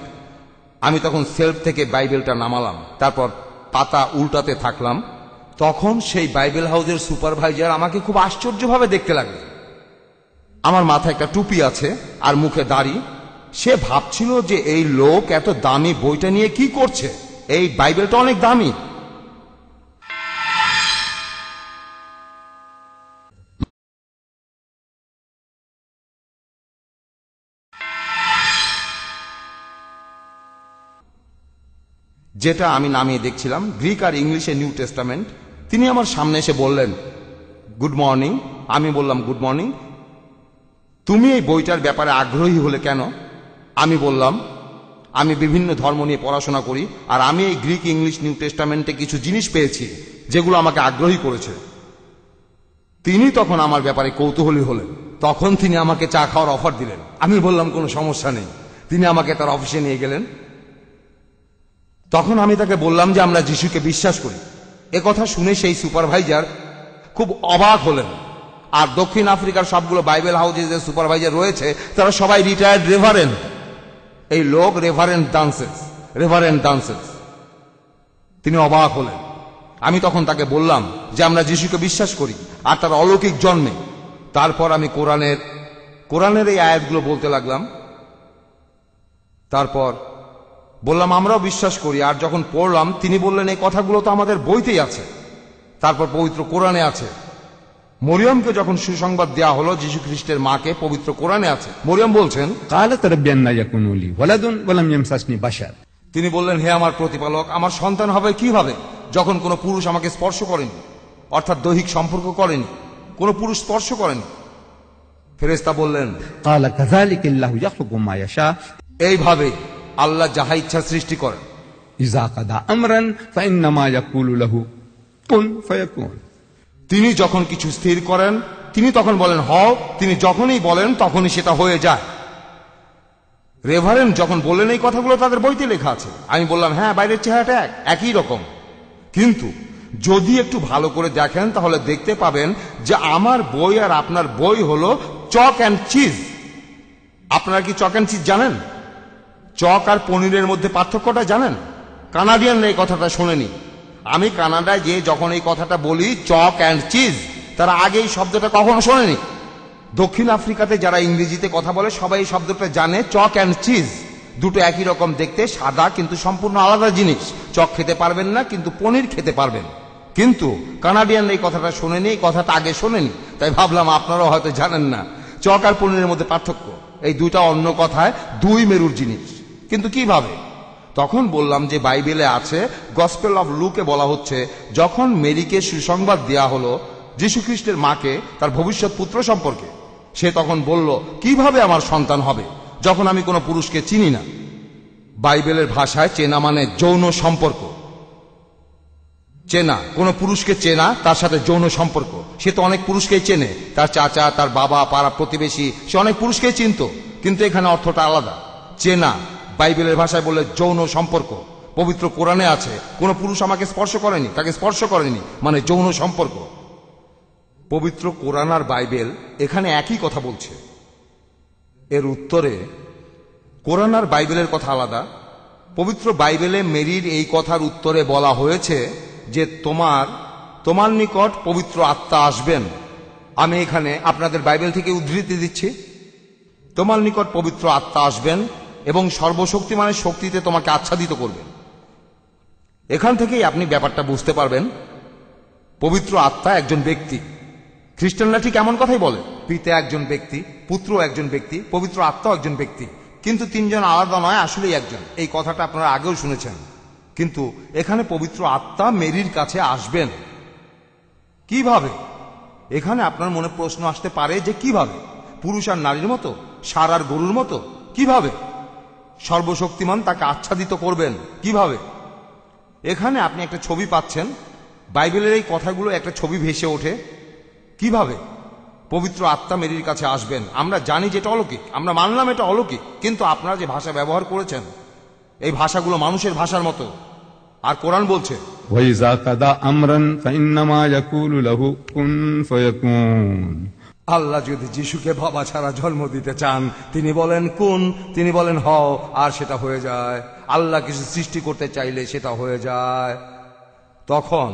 আমি তখন সেলফ থেকে বাইবেলটা নামালাম, তারপর পাতা উল্টাতে থাকলাম। তখন সেই বাইবেল হাউসের সুপারভাইজার আমাকে খুব আশ্চর্যভাবে দেখতে লাগলো। আমার মাথায় একটা টুপি আছে আর মুখে দাড়ি। সে ভাবছিল যে এই লোক এত দামি বইটা নিয়ে কি করছে, এই বাইবেলটা অনেক দামি। যেটা আমি নামিয়ে দেখছিলাম, গ্রিক আর ইংলিশে নিউ টেস্টামেন্ট। তিনি আমার সামনে এসে বললেন, গুড মর্নিং। আমি বললাম, গুড মর্নিং। তুমি এই বইটার ব্যাপারে আগ্রহী হলে কেন? আমি বললাম, আমি বিভিন্ন ধর্ম নিয়ে পড়াশোনা করি, আর আমি এই গ্রিক ইংলিশ নিউ টেস্টামেন্টে কিছু জিনিস পেয়েছি যেগুলো আমাকে আগ্রহী করেছে। তিনি তখন আমার ব্যাপারে কৌতূহলী হলেন। তখন তিনি আমাকে চা খাওয়ার অফার দিলেন। আমি বললাম, কোনো সমস্যা নেই। তিনি আমাকে তার অফিসে নিয়ে গেলেন। তখন আমি তাকে বললাম যে আমরা যিশুকে বিশ্বাস করি। এ কথা শুনে সেই সুপারভাইজার খুব অবাক হলেন। আর দক্ষিণ আফ্রিকার সবগুলো বাইবেল হাউসে যে সুপারভাইজার রয়েছে তারা সবাই রিটায়ার্ড রেভারেন্ড। এই লোক রেভারেন্ড ডান্সেস। তিনি অবাক হলেন। আমি তখন তাকে বললাম যে আমরা যিশুকে বিশ্বাস করি আর তার অলৌকিক জন্মে। তারপর আমি কোরআনের এই আয়াতগুলো বলতে লাগলাম। তারপর বললাম আমরাও বিশ্বাস করি। আর যখন পড়লাম তিনি বললেন এই কথাগুলো তো আমাদের বইতেই আছে, তারপর পবিত্র কোরআনে আছে। মরিয়মকে যখন সুসংবাদ দেয়া হলো যীশু খ্রিস্টের মাকে, পবিত্র কোরআনে আছে। মরিয়ম বলছেন, قالت رب أن يكون لي ولد ولم يمسسني بشر। তিনি বললেন, হে আমার প্রতিপালক, আমার সন্তান হবে কিভাবে যখন কোনো পুরুষ আমাকে স্পর্শ করেনি, অর্থাৎ দৈহিক সম্পর্ক করেনি, কোনো পুরুষ স্পর্শ করেনি। ফেরেশতা বললেন, قال كذلك الله يخلق ما يشاء এইভাবে আল্লাহ যাহা ইচ্ছা সৃষ্টি করেন। إذا قضى أمرا فإنما يقول له كن فيكون। তিনি যখন কিছু স্থির করেন তিনি তখন বলেন হও, তিনি যখনই বলেন তখনই সেটা হয়ে যায়। রেভারেন্ড যখন বললেন এই কথাগুলো তাদের বইতে লেখা আছে, আমি বললাম হ্যাঁ, বাইরের চেহারাটা একই রকম, কিন্তু যদি একটু ভালো করে দেখেন তাহলে দেখতে পাবেন যে আমার বই আর আপনার বই হলো চক অ্যান্ড চিজ। আপনারা কি চক অ্যান্ড চিজ জানেন? চক আর পনিরের মধ্যে পার্থক্যটা জানেন? কানাডিয়ানরা এই কথাটা শোনেনি। আমি কানাডায় যে যখন এই কথাটা বলি চক অ্যান্ড চিজ, তারা আগে এই শব্দটা কখনো শোনেনি। দক্ষিণ আফ্রিকাতে যারা ইংরেজিতে কথা বলে সবাই এই শব্দটা জানে, চক অ্যান্ড চিজ দুটো একই রকম দেখতে, সাদা, কিন্তু সম্পূর্ণ আলাদা জিনিস। চক খেতে পারবেন না, কিন্তু পনির খেতে পারবেন। কিন্তু কানাডিয়ানরা এই কথাটা শোনেনি, এই কথাটা আগে শোনেনি, তাই ভাবলাম আপনারাও হয়তো জানেন না চক আর পনিরের মধ্যে পার্থক্য। এই দুইটা অন্য কথায় দুই মেরুর জিনিস, কিন্তু কিভাবে? তখন বললাম যে বাইবেলে আছে, গসপেল অফ লুকে বলা হচ্ছে যখন মেরিকে সুসংবাদ দেয়া হলো যীশু খ্রিস্টের মাকে তার ভবিষ্যৎ পুত্র সম্পর্কে, সে তখন বলল কিভাবে আমার সন্তান হবে যখন আমি কোনো পুরুষকে চিনি না। বাইবেলের ভাষায় চেনা মানে যৌন সম্পর্ক। চেনা, কোনো পুরুষকে চেনা, তার সাথে যৌন সম্পর্ক। সে তো অনেক পুরুষকেই চেনে, তার চাচা, তার বাবা, পাড়া প্রতিবেশী, সে অনেক পুরুষকেই চিনত, কিন্তু এখানে অর্থটা আলাদা। চেনা বাইবেলের ভাষায় বলে যৌন সম্পর্ক। পবিত্র কোরআনে আছে কোনো পুরুষ আমাকে স্পর্শ করেনি, তাকে স্পর্শ করেনি, মানে যৌন সম্পর্ক। পবিত্র কোরআন আর বাইবেল এখানে একই কথা বলছে। এর উত্তরে কোরআন আর বাইবেলের কথা আলাদা। পবিত্র বাইবেলে মেরির এই কথার উত্তরে বলা হয়েছে যে তোমার নিকট পবিত্র আত্মা আসবেন। আমি এখানে আপনাদের বাইবেল থেকে উদ্ধৃতি দিচ্ছি, তোমার নিকট পবিত্র আত্মা আসবেন এবং সর্বশক্তিমানের শক্তিতে তোমাকে আচ্ছাদিত করবেন। এখান থেকেই আপনি ব্যাপারটা বুঝতে পারবেন, পবিত্র আত্মা একজন ব্যক্তি। খ্রিস্টানরা ঠিক এমন কথাই বলে, পিতা একজন ব্যক্তি, পুত্র একজন ব্যক্তি, পবিত্র আত্মা একজন ব্যক্তি, কিন্তু তিনজন আলাদা নয়, আসলেই একজন। এই কথাটা আপনারা আগেও শুনেছেন। কিন্তু এখানে পবিত্র আত্মা মেরির কাছে আসবেন কিভাবে? এখানে আপনার মনে প্রশ্ন আসতে পারে যে কিভাবে? পুরুষ আর নারীর মতো, ষাঁড় আর গরুর মতো? কিভাবে? সর্বশক্তিমান তাকে আচ্ছাদিত করবেন কিভাবে? এখানে আপনি একটা ছবি পাচ্ছেন, বাইবেলের এই কথাগুলো একটা ছবি ভেসে ওঠে। কিভাবে পবিত্র আত্মা মেরির কাছে আসবেন? আমরা জানি যে এটা অলৌকিক, আমরা মানলাম এটা অলৌকিক, কিন্তু আপনারা যে ভাষা ব্যবহার করেছেন এই ভাষাগুলো মানুষের ভাষার মতো। আর কোরআন বলছে وَإِذَا قَضَى أَمْرًا فَإِنَّمَا يَقُولُ لَهُ كُن فَيَكُونُ। আল্লাহ যদি যিশুকে বাবা ছাড়া জন্ম দিতে চান, তিনি বলেন কুন, তিনি বলেন হও, আর সেটা হয়ে যায়। আল্লাহ কিছু সৃষ্টি করতে চাইলে সেটা হয়ে যায়। তখন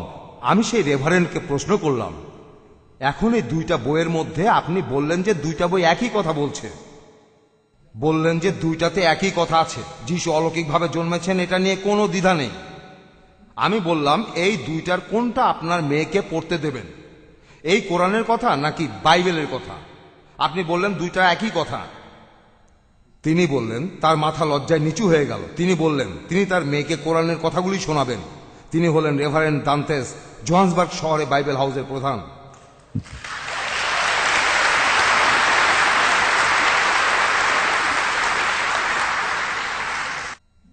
আমি সেই রেভারেন্ডকে প্রশ্ন করলাম, এখন এই দুইটা বইয়ের মধ্যে আপনি বললেন যে দুইটা বই একই কথা বলছে, বললেন যে দুইটাতে একই কথা আছে, যিশু অলৌকিকভাবে জন্মেছেন, এটা নিয়ে কোনো দ্বিধা নেই। আমি বললাম এই দুইটার কোনটা আপনার মেয়েকে পড়তে দেবেন, এই কোরআনের কথা নাকি বাইবেলের কথা? আপনি বললেন দুইটা একই কথা। তিনি বললেন, তার মাথা লজ্জায় নিচু হয়ে গেল। তিনি বললেন তিনি তার মেয়েকে কোরআনের কথাগুলি শোনাবেন। তিনি হলেন রেভারেন্ড দান্তেস, জোহান্সবার্গ শহরে বাইবেল হাউসের প্রধান।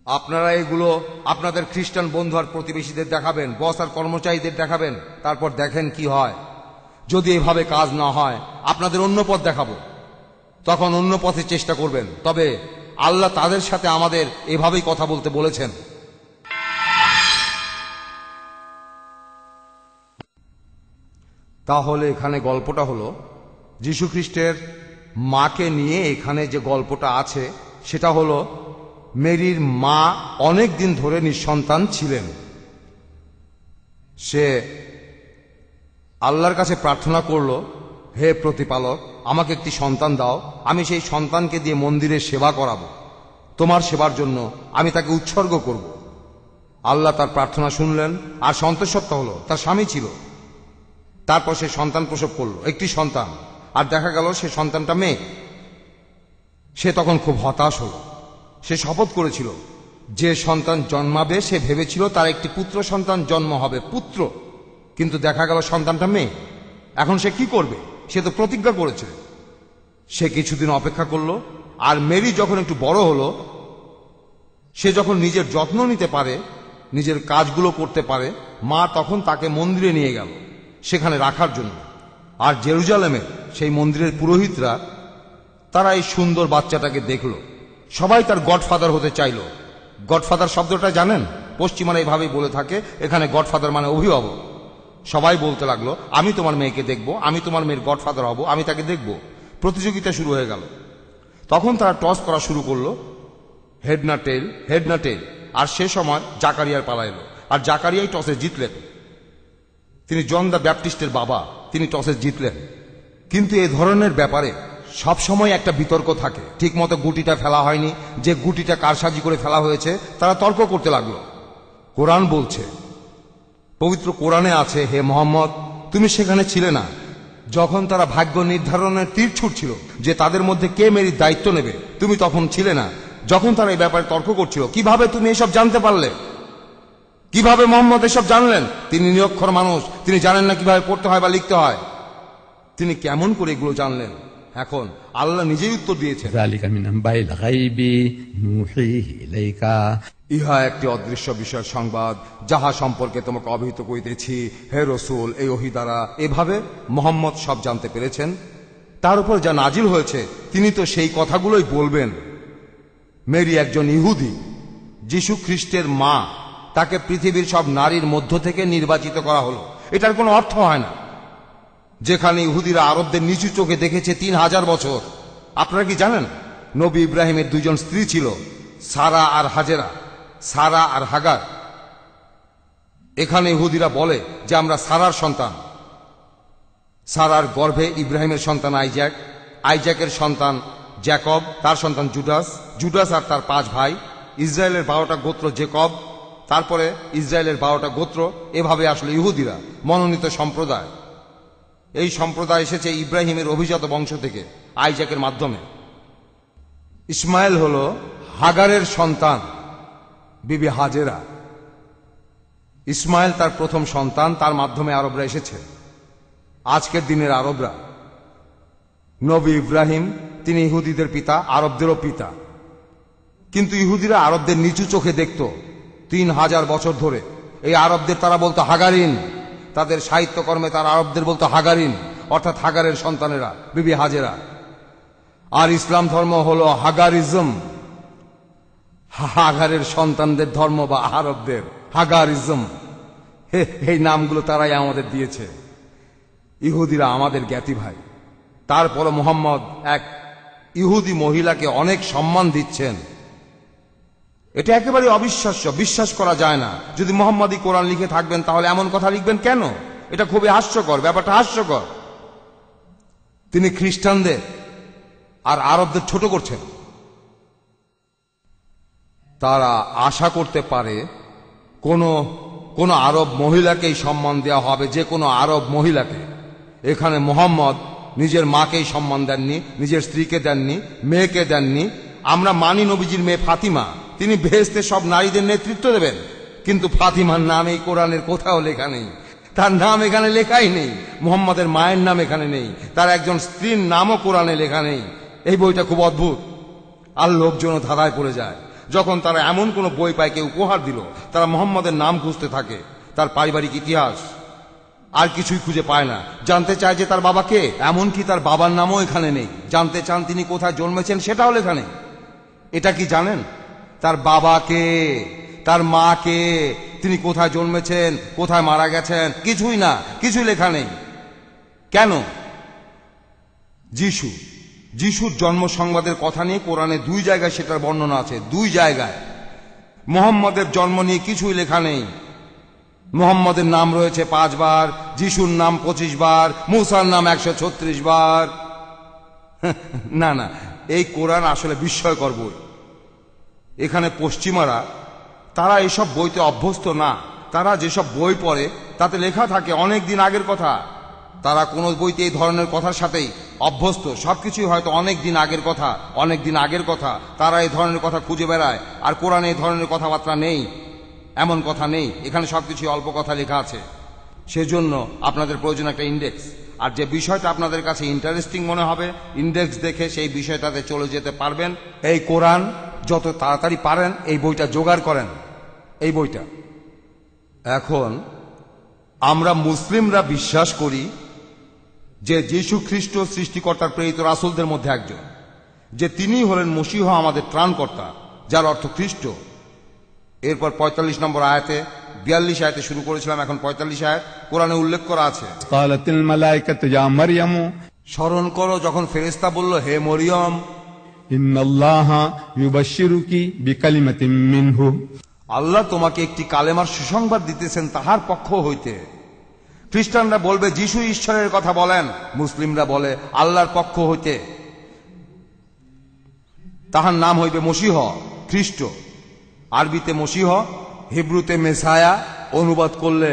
আপনারা এগুলো আপনাদের খ্রিস্টান বন্ধু আর প্রতিবেশীদের দেখাবেন, বস আর কর্মচারীদের দেখাবেন, তারপর দেখেন কি হয়। যদি এভাবে কাজ না হয় আপনাদের অন্য পথ দেখাবো, তখন অন্য পথে চেষ্টা করবেন। তবে আল্লাহ তাদের সাথে আমাদের এভাবেই কথা বলতে বলেছেন। তাহলে এখানে গল্পটা হলো যীশু খ্রিস্টের মাকে নিয়ে। এখানে যে গল্পটা আছে সেটা হলো মেরির মা অনেক দিন ধরে নিঃসন্তান ছিলেন। সে আল্লাহর কাছে প্রার্থনা করলো, হে প্রতিপালক, আমাকে একটি সন্তান দাও, আমি সেই সন্তানকে দিয়ে মন্দিরে সেবা করাবো, তোমার সেবার জন্য আমি তাকে উৎসর্গ করব। আল্লাহ তার প্রার্থনা শুনলেন আর সন্তোষত্ব হলো। তার স্বামী ছিল, তারপর সে সন্তান প্রসব করলো, একটি সন্তান, আর দেখা গেল সে সন্তানটা মেয়ে। সে তখন খুব হতাশ হলো। সে শপথ করেছিল যে সন্তান জন্মাবে সে ভেবেছিল তার একটি পুত্র সন্তান জন্ম হবে, পুত্র, কিন্তু দেখা গেল সন্তানটা মেয়ে। এখন সে কি করবে? সে তো প্রতিজ্ঞা করেছে। সে কিছুদিন অপেক্ষা করলো, আর মেরি যখন একটু বড় হলো, সে যখন নিজের যত্ন নিতে পারে, নিজের কাজগুলো করতে পারে, মা তখন তাকে মন্দিরে নিয়ে গেল সেখানে রাখার জন্য। আর জেরুজালেমে সেই মন্দিরের পুরোহিতরা তারা এই সুন্দর বাচ্চাটাকে দেখল। সবাই তার গডফাদার হতে চাইল। গডফাদার শব্দটা জানেন? পশ্চিমারা এইভাবেই বলে থাকে, এখানে গডফাদার মানে অভিভাবক। সবাই বলতে লাগলো, আমি তোমার মেয়েকে দেখব, আমি তোমার মেয়ের গডফাদার হব, আমি তাকে দেখব। প্রতিযোগিতা শুরু হয়ে গেল। তখন তারা টস করা শুরু করলো, হেড না টেল, হেড না টেল। আর সে সময় জাকারিয়ার পালা এলো, আর জাকারিয়াই টসে জিতলেন। তিনি জন দ্য ব্যাপটিস্টের বাবা, তিনি টসে জিতলেন। কিন্তু এ ধরনের ব্যাপারে সবসময় একটা বিতর্ক থাকে। ঠিক মতো গুটিটা ফেলা হয়নি, যে গুটিটা কারসাজি করে ফেলা হয়েছে, তারা তর্ক করতে লাগলো। কোরআন বলছে, পবিত্র কোরআনে আছে, হে মোহাম্মদ, তুমি সেখানে ছিলে না যখন তারা ভাগ্য নির্ধারণের তীর ছুটছিল যে তাদের মধ্যে কে মেরির দায়িত্ব নেবে। তুমি তখন ছিলে না যখন তারা এই ব্যাপারে তর্ক করছিল। কিভাবে তুমি এসব জানতে পারলে? কিভাবে মোহাম্মদ এসব জানলেন? তিনি নিরক্ষর মানুষ, তিনি জানেন না কিভাবে পড়তে হয় বা লিখতে হয়। তিনি কেমন করে এগুলো জানলেন? এখন আল্লাহ নিজেই উত্তর দিয়েছেন, ইহা একটি অদৃশ্য বিষয়ের সংবাদ, যাহা সম্পর্কে তোমাকে অবহিত করিতেছি হে রসুল এই ওহী দ্বারা। এভাবে মোহাম্মদ সব জানতে পেরেছেন। তার উপর যা নাজিল হয়েছে তিনি তো সেই কথাগুলোই বলবেন। মেরি একজন ইহুদি, যিশু খ্রিস্টের মা, তাকে পৃথিবীর সব নারীর মধ্য থেকে নির্বাচিত করা হলো। এটার কোনো অর্থ হয় না। যেখানে ইহুদিরা আরবদের নিচু চোখে দেখেছে 3000 বছর। আপনারা কি জানেন নবী ইব্রাহিমের 2 জন স্ত্রী ছিল, সারা আর হাজেরা, সারা আর হাগার। এখানে ইহুদিরা বলে যে আমরা সারার সন্তান। সারার গর্ভে ইব্রাহিমের সন্তান আইজাক, আইজাকের সন্তান জ্যাকব, তার সন্তান জুডাস, জুডাস আর তার 5 ভাই। ইসরায়েলের 12টা গোত্র জেকব, তারপরে ইসরায়েলের 12টা গোত্র। এভাবে আসলে ইহুদিরা মনোনীত সম্প্রদায়। এই সম্প্রদায় এসেছে ইব্রাহিমের অভিজাত বংশ থেকে, আইজাকের মাধ্যমে। ইসমাইল হল হাগারের সন্তান, বিবি হাজেরা। ইসমাইল তার প্রথম সন্তান, তার মাধ্যমে আরবরা এসেছে। আজকের দিনের আরবরা, নবী ইব্রাহিম তিনি ইহুদিদের পিতা, আরবদেরও পিতা। কিন্তু ইহুদিরা আরবদের নিচু চোখে দেখত 3000 বছর ধরে। এই আরবদের তারা বলতো হাগারিন। তাদের সাহিত্যকর্মে তারা আরবদের বলতো হাগারিন, অর্থাৎ হাগারের সন্তানেরা, বিবি হাজেরা। আর ইসলাম ধর্ম হলো হাগারিজম, হাগারের সন্তানদের ধর্ম বা আরবদের হাগারিজম। এই নামগুলো তারাই আমাদের দিয়েছে। ইহুদিরা আমাদের জ্ঞাতি ভাই। তারপর মোহাম্মদ এক ইহুদি মহিলাকে অনেক সম্মান দিচ্ছেন। এটা একেবারে অবিশ্বাস্য, বিশ্বাস করা যায় না। যদি মোহাম্মদই কোরআন লিখে থাকবেন তাহলে এমন কথা লিখবেন কেন? এটা খুবই হাস্যকর, ব্যাপারটা হাস্যকর। তিনি খ্রিস্টানদের আর আরবদের ছোট করছেন। তারা আশা করতে পারে কোন আরব মহিলাকেই সম্মান দেওয়া হবে, যে কোনো আরব মহিলাকে। এখানে মোহাম্মদ নিজের মাকেই সম্মান দেননি, নিজের স্ত্রীকে দেননি, মেয়েকে দেননি। আমরা মানি নবীজির মেয়ে ফাতিমা, তিনি বেহেশতে সব নারীদের নেতৃত্ব দেবেন। কিন্তু ফাতিমার নাম এই কোরআনের কোথাও লেখা নেই। তার নাম এখানে লেখাই নেই। মোহাম্মদের মায়ের নাম এখানে নেই। তার একজন স্ত্রীর নামও কোরআনে লেখা নেই। এই বইটা খুব অদ্ভুত। আর লোকজনও ধাঁধায় পড়ে যায়। যখন তারা এমন কোনো বই পায়, কেউ উপহার দিল, তারা মোহাম্মদের নাম খুঁজতে থাকে, তার পারিবারিক ইতিহাস, আর কিছুই খুঁজে পায় না। জানতে চায় যে তার বাবা কে, এমনকি তার বাবার নামও এখানে নেই। জানতে চান তিনি কোথায় জন্মেছেন, সেটাও লেখা নেই। এটা কি জানেন? তার বাবাকে, তার মাকে, তিনি কোথায় জন্মেছেন, কোথায় মারা গেছেন, কিছুই না, কিছুই লেখা নেই। কেন? যিশুর জন্ম সংবাদের কথা নিয়ে কোরআনে 2 জায়গায় সেটার বর্ণনা আছে, 2 জায়গায়। মোহাম্মদের জন্ম নিয়ে কিছুই লেখা নেই। মোহাম্মদের নাম রয়েছে 5 বার, যিশুর নাম 25 বার, মুসার নাম 136 বার। না, এই কোরআন আসলে বিস্ময়কর বই। এখানে পশ্চিমারা, তারা এসব বইতে অভ্যস্ত না। তারা যেসব বই পড়ে তাতে লেখা থাকে অনেক দিন আগের কথা। তারা কোনো বইতে এই ধরনের কথার সাথেই অভ্যস্ত। সবকিছুই হয়তো অনেক দিন আগের কথা, অনেক দিন আগের কথা। তারা এই ধরনের কথা খুঁজে বেড়ায়। আর কোরআনে এই ধরনের কথাবার্তা নেই, এমন কথা নেই। এখানে সবকিছুই অল্প কথা লেখা আছে। সেজন্য আপনাদের প্রয়োজন একটা ইন্ডেক্স। আর যে বিষয়টা আপনাদের কাছে ইন্টারেস্টিং মনে হবে, ইন্ডেক্স দেখে সেই বিষয়টাতে চলে যেতে পারবেন। এই কোরআন যত তাড়াতাড়ি পারেন এই বইটা জোগাড় করেন, এই বইটা। এখন আমরা মুসলিমরা বিশ্বাস করি যে যীশু খ্রিস্ট সৃষ্টিকর্তার প্রেরিত রাসূলদের মধ্যে একজন। যে তিনিই হলেন মসীহ আমাদের ত্রাণকর্তা, যার অর্থ খ্রিস্ট। এরপর ৪৫ নম্বর আয়াতে, ৪২ আয়াতে শুরু করেছিলাম, এখন ৪৫ আয়াত কোরআনে উল্লেখ করা আছে। قالت الملائكة يا مريم স্মরণ করো যখন ফেরেশতা বলল, হে মরিয়ম, إن الله يبشرك بكلمة منه আল্লাহ তোমাকে একটি কালেমার সুসংবাদ দিতেছেন তাহার পক্ষ হইতে। খ্রিস্টানরা বলবে যিশু ঈশ্বরের কথা বলেন, মুসলিমরা বলে আল্লাহর পক্ষ হইতে। তাহার নাম হইবে মসীহ, খ্রিস্ট। আরবিতে মসীহ, হিব্রুতে মেসায়া, অনুবাদ করলে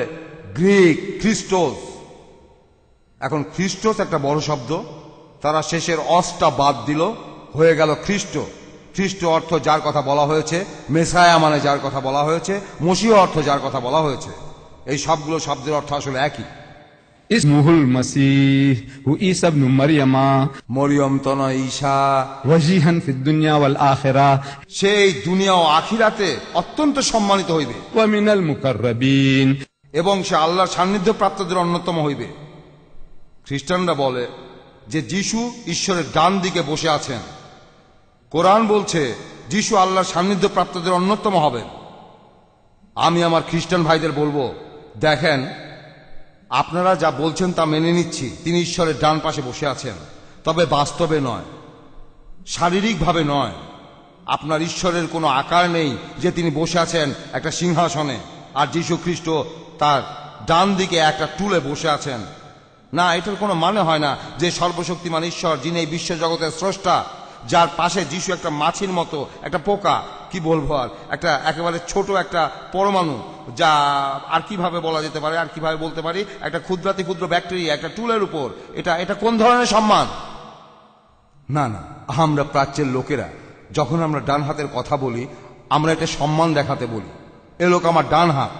গ্রিক খ্রিস্টোস। এখন খ্রিস্টোস একটা বড় শব্দ, তারা শেষের অসটা বাদ দিল, হয়ে গেল খ্রিস্ট। খ্রিস্ট অর্থ যার কথা বলা হয়েছে, মেসায়া মানে যার কথা বলা হয়েছে, মসীহ অর্থ যার কথা বলা হয়েছে। এই সবগুলো শব্দের অর্থ আসলে একই। اسمه المسيح وعيسى ابن مريم মরিয়ম তনয় ঈসা, وجيها في الدنيا والآخرة সেই দুনিয়া ও আখিরাতে অত্যন্ত সম্মানিত হইবে, ومن المقربين এবং সে আল্লাহর সান্নিধ্য প্রাপ্তদের অন্যতম হইবে। খ্রিস্টানরা বলে যে যিশু ঈশ্বরের ডান দিকে বসে আছেন। কোরআন বলছে যিশু আল্লাহর সান্নিধ্য প্রাপ্তদের অন্যতম হবেন। আমি আমার খ্রিস্টান ভাইদের বলবো, দেখেন, আপনারা যা বলছেন তা মেনে নিচ্ছি, তিনি ঈশ্বরের ডান পাশে বসে আছেন, তবে বাস্তবে নয়, শারীরিকভাবে নয়। আপনার ঈশ্বরের কোনো আকার নেই যে তিনি বসে আছেন একটা সিংহাসনে আর যীশু খ্রিস্ট তার ডান দিকে একটা টুলে বসে আছেন। না, এটার কোনো মানে হয় না যে সর্বশক্তিমান ঈশ্বর, যিনি এই বিশ্ব জগতের স্রষ্টা, যার পাশে যিশু একটা মাছির মতো, একটা পোকা, কি বলবো আর, একটা একেবারে ছোট একটা পরমাণু, যা আর কিভাবে বলা যেতে পারে, আর কিভাবে বলতে পারি, একটা ক্ষুদ্রাতি ক্ষুদ্র ব্যাকটেরিয়া একটা টুলের উপর। এটা কোন ধরনের সম্মান? না না, আমরা প্রাচ্যের লোকেরা যখন আমরা ডান হাতের কথা বলি, আমরা এটা সম্মান দেখাতে বলি। এ লোক আমার ডান হাত,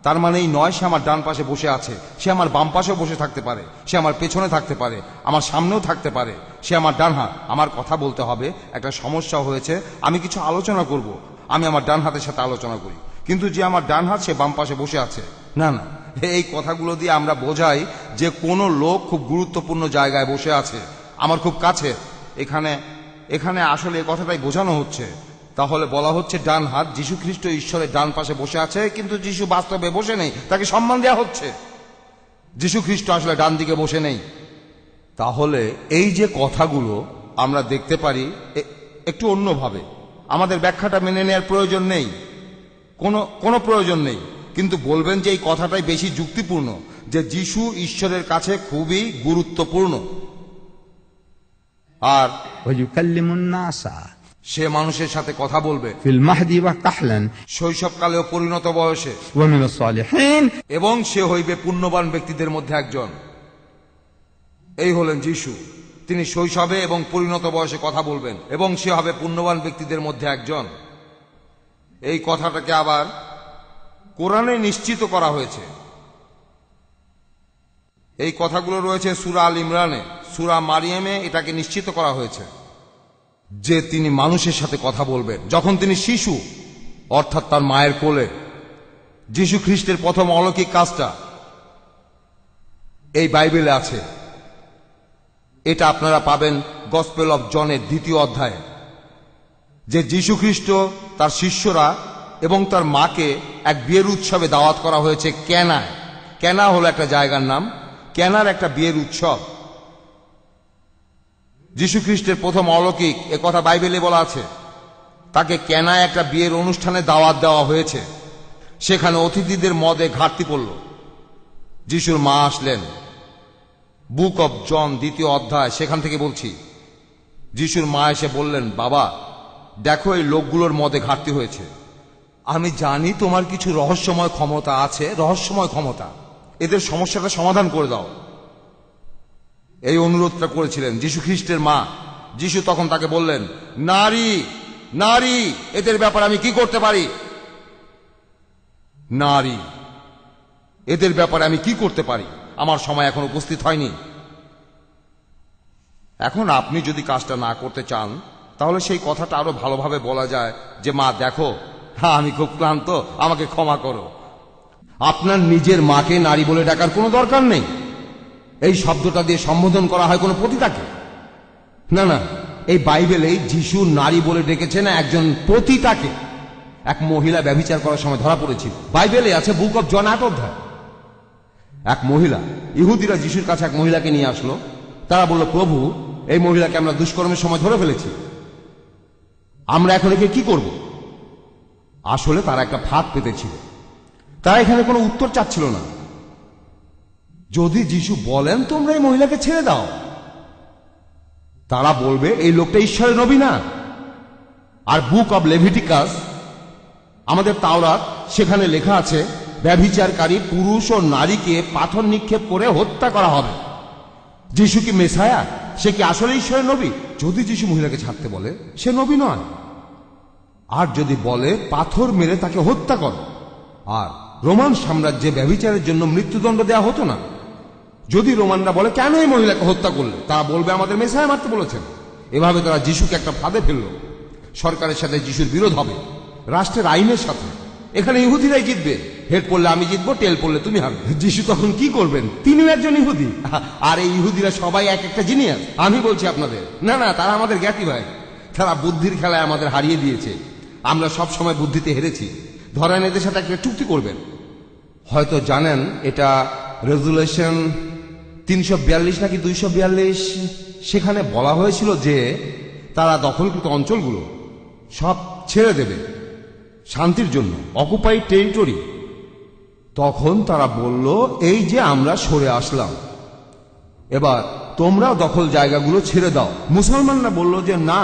তার মানে এই নয় সে আমার ডান পাশে বসে আছে। সে আমার বাম পাশেও বসে থাকতে পারে, সে আমার পেছনে থাকতে পারে, আমার সামনেও থাকতে পারে। সে আমার ডান হাত, আমার কথা বলতে হবে। একটা সমস্যা হয়েছে, আমি কিছু আলোচনা করব, আমি আমার ডান হাতের সাথে আলোচনা করি, কিন্তু যে আমার ডান হাত সে বাম পাশে বসে আছে। না না, এই কথাগুলো দিয়ে আমরা বোঝাই যে কোনো লোক খুব গুরুত্বপূর্ণ জায়গায় বসে আছে, আমার খুব কাছে। এখানে আসলে এই কথাটাই বোঝানো হচ্ছে। তাহলে বলা হচ্ছে ডান হাত, যীশু খ্রিস্ট ঈশ্বরের ডান পাশে বসে আছে, কিন্তু যীশু বাস্তবে বসে নেই, তাকে সম্মান দেওয়া হচ্ছে। যীশু খ্রিস্ট আসলে ডান দিকে বসে নেই। তাহলে এই যে কথাগুলো আমরা দেখতে পারি একটু অন্যভাবে, আমাদের ব্যাখ্যাটা মেনে নেওয়ার প্রয়োজন নেই, কোনো প্রয়োজন নেই, কিন্তু বলবেন যে এই কথাটাই বেশি যুক্তিপূর্ণ, যে যীশু ঈশ্বরের কাছে খুবই গুরুত্বপূর্ণ। আর ويكلم الناس সে মানুষের সাথে কথা বলবে في المهد وكحلا শৈশবকালেও পরিণত বয়সে, ومن الصالحين এবং সে হইবে পুণ্যবান ব্যক্তিদের মধ্যে একজন। এই হলেন যিশু, তিনি শৈশবে এবং পরিণত বয়সে কথা বলবেন, এবং সে হবে পুণ্যবান ব্যক্তিদের মধ্যে একজন। এই কথাটাকে আবার কোরআনে নিশ্চিত করা হয়েছে। এই কথাগুলো রয়েছে সূরা আল ইমরানে, সূরা মারিয়ামে এটাকে নিশ্চিত করা হয়েছে যে তিনি মানুষের সাথে কথা বলবেন যখন তিনি শিশু, অর্থাৎ তার মায়ের কোলে। যীশু খ্রিস্টের প্রথম অলৌকিক কাজটা এই বাইবেলে আছে। এটা আপনারা পাবেন গসপেল অফ জনের 2য় অধ্যায়ে, যে যীশু খ্রিস্ট, তার শিষ্যরা এবং তার মাকে এক বিয়ের উৎসবে দাওয়াত করা হয়েছে ক্যানায়। ক্যানা হলো একটা জায়গার নাম, ক্যানার একটা বিয়ের উৎসব। যীশু খ্রিস্টের প্রথম অলৌকিক এ কথা বাইবেলে বলা আছে। তাকে ক্যানায় একটা বিয়ের অনুষ্ঠানে দাওয়াত দেওয়া হয়েছে। সেখানে অতিথিদের মদে ঘাটতি পড়ল। যিশুর মা আসলেন, বুক অব জন 2য় অধ্যায়, সেখান থেকে বলছি। যিশুর মা এসে বললেন, বাবা দেখো এই লোকগুলোর মদে ঘাটতি হয়েছে। আমি জানি তোমার কিছু রহস্যময় ক্ষমতা আছে, রহস্যময় ক্ষমতা, এদের সমস্যাটা সমাধান করে দাও। এই অনুরোধটা করেছিলেন যীশু খ্রিস্টের মা। যিশু তখন তাকে বললেন, নারী নারী, এদের ব্যাপারে আমি কি করতে পারি? নারী, এদের ব্যাপারে আমি কি করতে পারি? আমার সময় এখন উপস্থিত হয়নি। এখন আপনি যদি কাজটা না করতে চান, তাহলে সেই কথাটা আরো ভালোভাবে বলা যায় যে, মা দেখো, হ্যাঁ আমি খুব ক্লান্ত, আমাকে ক্ষমা করো। আপনার নিজের মাকে নারী বলে ডাকার কোনো দরকার নেই। এই শব্দটা দিয়ে সম্বোধন করা হয় কোনো পতিতাকে? না না, এই বাইবেলেই যিশু নারী বলে ডেকেছেন একজন পতিতাকে। এক মহিলা ব্যভিচার করার সময় ধরা পড়েছিল। বাইবেলে আছে বুক অফ জন 8 অধ্যায়। এক মহিলা, ইহুদিরা যিশুর কাছে এক মহিলাকে নিয়ে আসলো। তারা বলল, প্রভু, এই মহিলাকে আমরা দুষ্কর্মের সময় ধরে ফেলেছি, আমরা এখন একে কি করব? আসলে তারা একটা ফাঁদ পেতেছিল। তারা এখানে কোনো উত্তর চাচ্ছিল না। যদি যিশু বলেন তোমরা এই মহিলাকে ছেড়ে দাও, তারা বলবে এই লোকটা ঈশ্বরের নবী না। আর বুক অব লেভিটিকাস, আমাদের তাওরাত, সেখানে লেখা আছে ব্যভিচারকারী পুরুষ ও নারীকে পাথর নিক্ষেপ করে হত্যা করা হবে। যিশু কি মেসায়া? সে কি আসলে ঈশ্বরের নবী? যদি যিশু মহিলাকে ছাড়তে বলে, সে নবী নয়। আর যদি বলে পাথর মেরে তাকে হত্যা কর, আর রোমান সাম্রাজ্যে ব্যভিচারের জন্য মৃত্যুদণ্ড দেওয়া হতো না। যদি রোমানরা বলে কেন এই মহিলাকে হত্যা করলে, তারা বলবে আমাদের মেসায়া মারতে বলেছেন। এভাবে তারা যিশুকে একটা ফাঁদে ফেলল। সরকারের সাথে যিশুর বিরোধ হবে, রাষ্ট্রের আইনের সাথে। এখানে ইহুদিরাই জিতবে। হেড পড়লে আমি জিতবো, টেল পড়লে তুমি হারবে। যিশু তখন কি করবেন? তিনিও একজন ইহুদি। আর এই ইহুদিরা সবাই এক একটা জিনিয়াস। আমি বলছি আপনাদের, না না, তারা আমাদের জ্ঞাতি ভাই। তারা বুদ্ধির খেলায় আমাদের হারিয়ে দিয়েছে। আমরা সব সময় বুদ্ধিতে হেরেছি। ধরেন এদের সাথে একটা চুক্তি করবেন। হয়তো জানেন এটা রেজুলেশন 342 নাকি 242, সেখানে বলা হয়েছিল যে তারা দখলকৃত অঞ্চলগুলো সব ছেড়ে দেবে শান্তির জন্য, অকুপাইড টেরিটরি। তখন তারা বলল, এই যে আমরা সরে আসলাম, এবার তোমরাও দখল জায়গাগুলো ছেড়ে দাও। মুসলমানরা বলল যে না,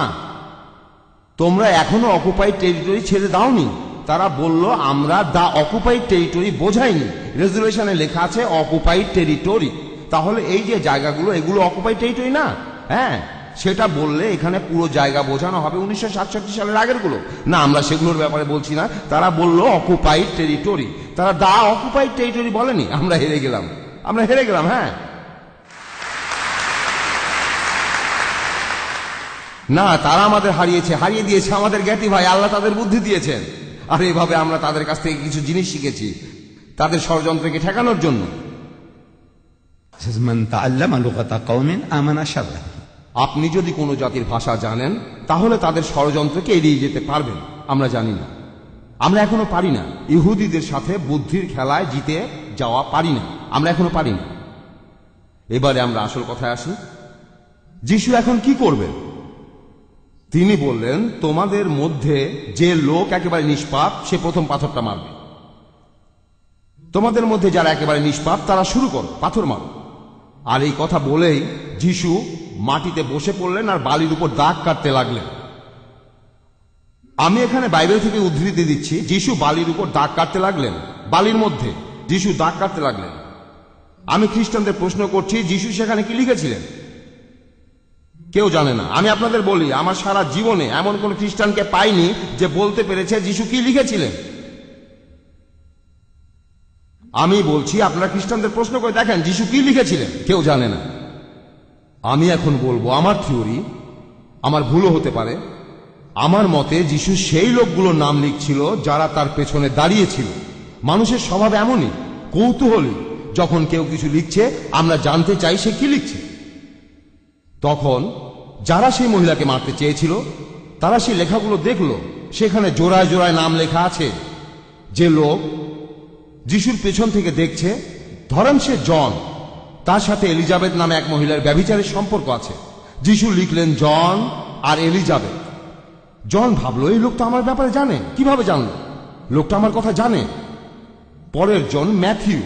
তোমরা এখনো অকুপাইড টেরিটরি ছেড়ে দাওনি। তারা বলল আমরা দা অকুপাইড টেরিটরি বোঝাইনি। রেজুলেশনে লেখা আছে অকুপাইড টেরিটরি। তাহলে এই যে জায়গাগুলো, এগুলো অকুপাইড টেরিটরি না? হ্যাঁ, সেটা বললে এখানে পুরো জায়গা বোঝানো হবে 1967 সালের আগের গুলো। না, আমরা সেগুলোর ব্যাপারে বলছি না। তারা বলল অকুপাইড টেরিটরি, তারা দা অকুপাইড টেরিটরি বলেনি। আমরা হেরে গেলাম, আমরা হেরে গেলাম। হ্যাঁ, না, তারা আমাদের হারিয়ে দিয়েছে আমাদের জ্ঞাতি ভাই। আল্লাহ তাদের বুদ্ধি দিয়েছেন। আর এভাবে আমরা তাদের কাছ থেকে কিছু জিনিস শিখেছি, তাদের ষড়যন্ত্রকে ঠেকানোর জন্য। মান তাআল্লামা লুগাতা কওমিন আমানা শাররা। আপনি যদি কোনো জাতির ভাষা জানেন, তাহলে তাদের ষড়যন্ত্রকে এড়িয়ে যেতে পারবেন। আমরা জানি না, আমরা এখনো পারি না। ইহুদিদের সাথে বুদ্ধির খেলায় জিতে যাওয়া পারি না, আমরা এখনো পারি না। এবারে আমরা আসল কথায় আসি। যিশু এখন কি করবেন? তিনি বললেন, তোমাদের মধ্যে যে লোক একেবারে নিষ্পাপ, সে প্রথম পাথরটা মারবে। তোমাদের মধ্যে যারা একেবারে নিষ্পাপ, তারা শুরু করো, পাথর মারো। আর এই কথা বলেই যিশু মাটিতে বসে পড়লেন আর বালির উপর দাগ কাটতে লাগলেন। আমি এখানে বাইবেল থেকে উদ্ধৃতি দিচ্ছি। যিশু বালির উপর দাগ কাটতে লাগলেন, বালির মধ্যে যিশু দাগ কাটতে লাগলেন। আমি খ্রিস্টানদের প্রশ্ন করছি, যিশু সেখানে কি লিখেছিলেন? কেউ জানে না। আমি আপনাদের বলি, আমার সারা জীবনে এমন কোন খ্রিস্টানকে পাইনি যে বলতে পেরেছে যিশু কি লিখেছিলেন। আমি বলছি, আপনারা খ্রিস্টানদের প্রশ্ন করে দেখেন যিশু কি লিখেছিলেন, কেউ জানে না। আমি এখন বলবো আমার থিওরি, আমার ভুলও হতে পারে। আমার মতে যিশু সেই লোকগুলোর নাম লিখছিল যারা তার পেছনে দাঁড়িয়েছিল। মানুষের স্বভাব এমনই, কৌতূহলী। যখন কেউ কিছু লিখছে, আমরা জানতে চাই সে কি লিখছে। তখন যারা সেই মহিলাকে মারতে চেয়েছিল, তারা সেই লেখাগুলো দেখল। সেখানে জোড়ায় জোড়ায় নাম লেখা আছে। যে লোক যিশুর পেছন থেকে দেখছে, ধরেন সে জন, তার সাথে এলিজাবেথ নামে এক মহিলার ব্যভিচারের সম্পর্ক আছে। যিশু লিখলেন জন আর এলিজাবেথ। জন ভাবলো, এই লোকটা আমার ব্যাপারে জানে। কিভাবে জানলো? লোকটা আমার কথা জানে। পরের জন ম্যাথিউ,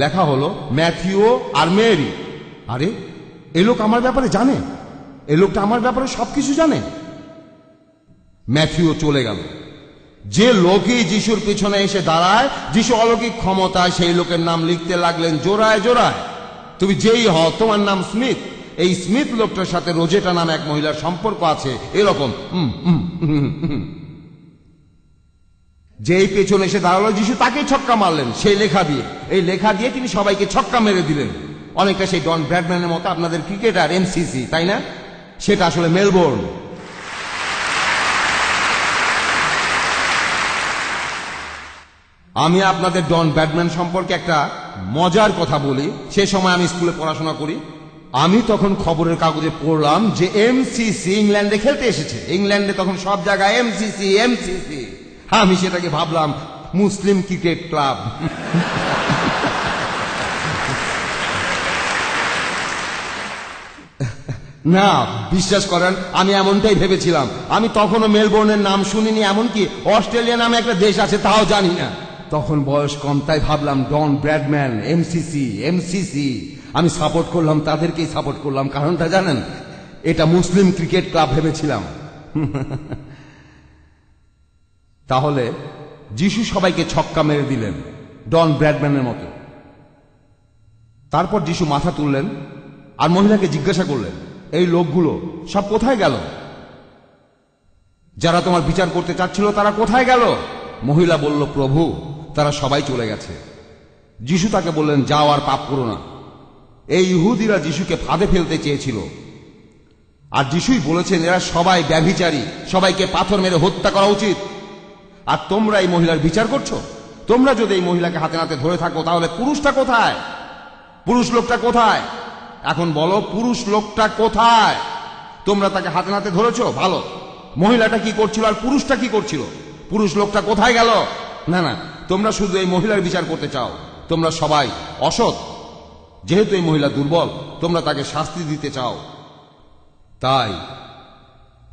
লেখা হলো ম্যাথিউ আর মেরি। আরে, এই লোক আমার ব্যাপারে জানে, এই লোকটা আমার ব্যাপারে সবকিছু জানে। ম্যাথিউ চলে গেল। যে লোকই যিশুর পিছনে এসে দাঁড়ায়, যিশু অলৌকিক ক্ষমতায় সেই লোকের নাম লিখতে লাগলেন জোড়ায় জোড়ায়। তুমি যেই হও, তোমার নাম স্মিথ। এই স্মিথ লোকটার সাথে রোজেটা নামে এক মহিলার সম্পর্ক আছে, এরকম। যেই পেছনে এসে দাঁড়ালো, যিশু তাকেই ছক্কা মারলেন সেই লেখা দিয়ে। এই লেখা দিয়ে তিনি সবাইকে ছক্কা মেরে দিলেন। অনেকটা সেই ডন ব্র্যাডম্যানের মতো আপনাদের ক্রিকেটার এমসিসি, তাই না? সেটা আসলে মেলবোর্ন। আমি আপনাদের ডন ব্র্যাডম্যান সম্পর্কে একটা মজার কথা বলি। সে সময় আমি স্কুলে পড়াশোনা করি। আমি তখন খবরের কাগজে পড়লাম যে এমসিসি ইংল্যান্ডে খেলতে এসেছে। ইংল্যান্ডে তখন সব জায়গায় এমসিসি এমসিসি। আমি সেটাকে ভাবলাম মুসলিম ক্রিকেট ক্লাব। না, বিশ্বাস করেন আমি এমনটাই ভেবেছিলাম। আমি তখনও মেলবোর্নের নাম শুনিনি, এমনকি অস্ট্রেলিয়া নামে একটা দেশ আছে তাও জানি না। তখন বয়স কম, তাই ভাবলাম ডন ব্র্যাডম্যান, এমসিসি এমসিসি। আমি সাপোর্ট করলাম, তাদেরকেই সাপোর্ট করলাম। কারণটা জানেন? এটা মুসলিম ক্রিকেট ক্লাব ভেবেছিলাম। তাহলে যিশু সবাইকে ছক্কা মেরে দিলেন ডন ব্র্যাডম্যানের মতো। তারপর যিশু মাথা তুললেন আর মহিলাকে জিজ্ঞাসা করলেন, এই লোকগুলো সব কোথায় গেল? যারা তোমার বিচার করতে চাচ্ছিল তারা কোথায় গেল? মহিলা বলল, প্রভু, তারা সবাই চলে গেছে। যিশু তাকে বললেন, যাও আর পাপ করো না। এই ইহুদিরা যিশুকে ফাঁদে ফেলতে চেয়েছিল, আর যিশুই বলেছেন এরা সবাই ব্যভিচারী, সবাইকে পাথর মেরে হত্যা করা উচিত। আর তোমরা এই মহিলার বিচার করছো? তোমরা যদি এই মহিলাকে হাতে নাতে ধরে থাকো তাহলে পুরুষটা কোথায়? পুরুষ লোকটা কোথায়? এখন বলো, পুরুষ লোকটা কোথায়? তোমরা তাকে হাতে নাতে ধরেছো, ভালো। মহিলাটা কি করছিল আর পুরুষটা কি করছিল? পুরুষ লোকটা কোথায় গেল? না না, তোমরা শুধু এই মহিলার বিচার করতে চাও। তোমরা সবাই অসৎ। যেহেতু এই মহিলা দুর্বল, তোমরা তাকে শাস্তি দিতে চাও। তাই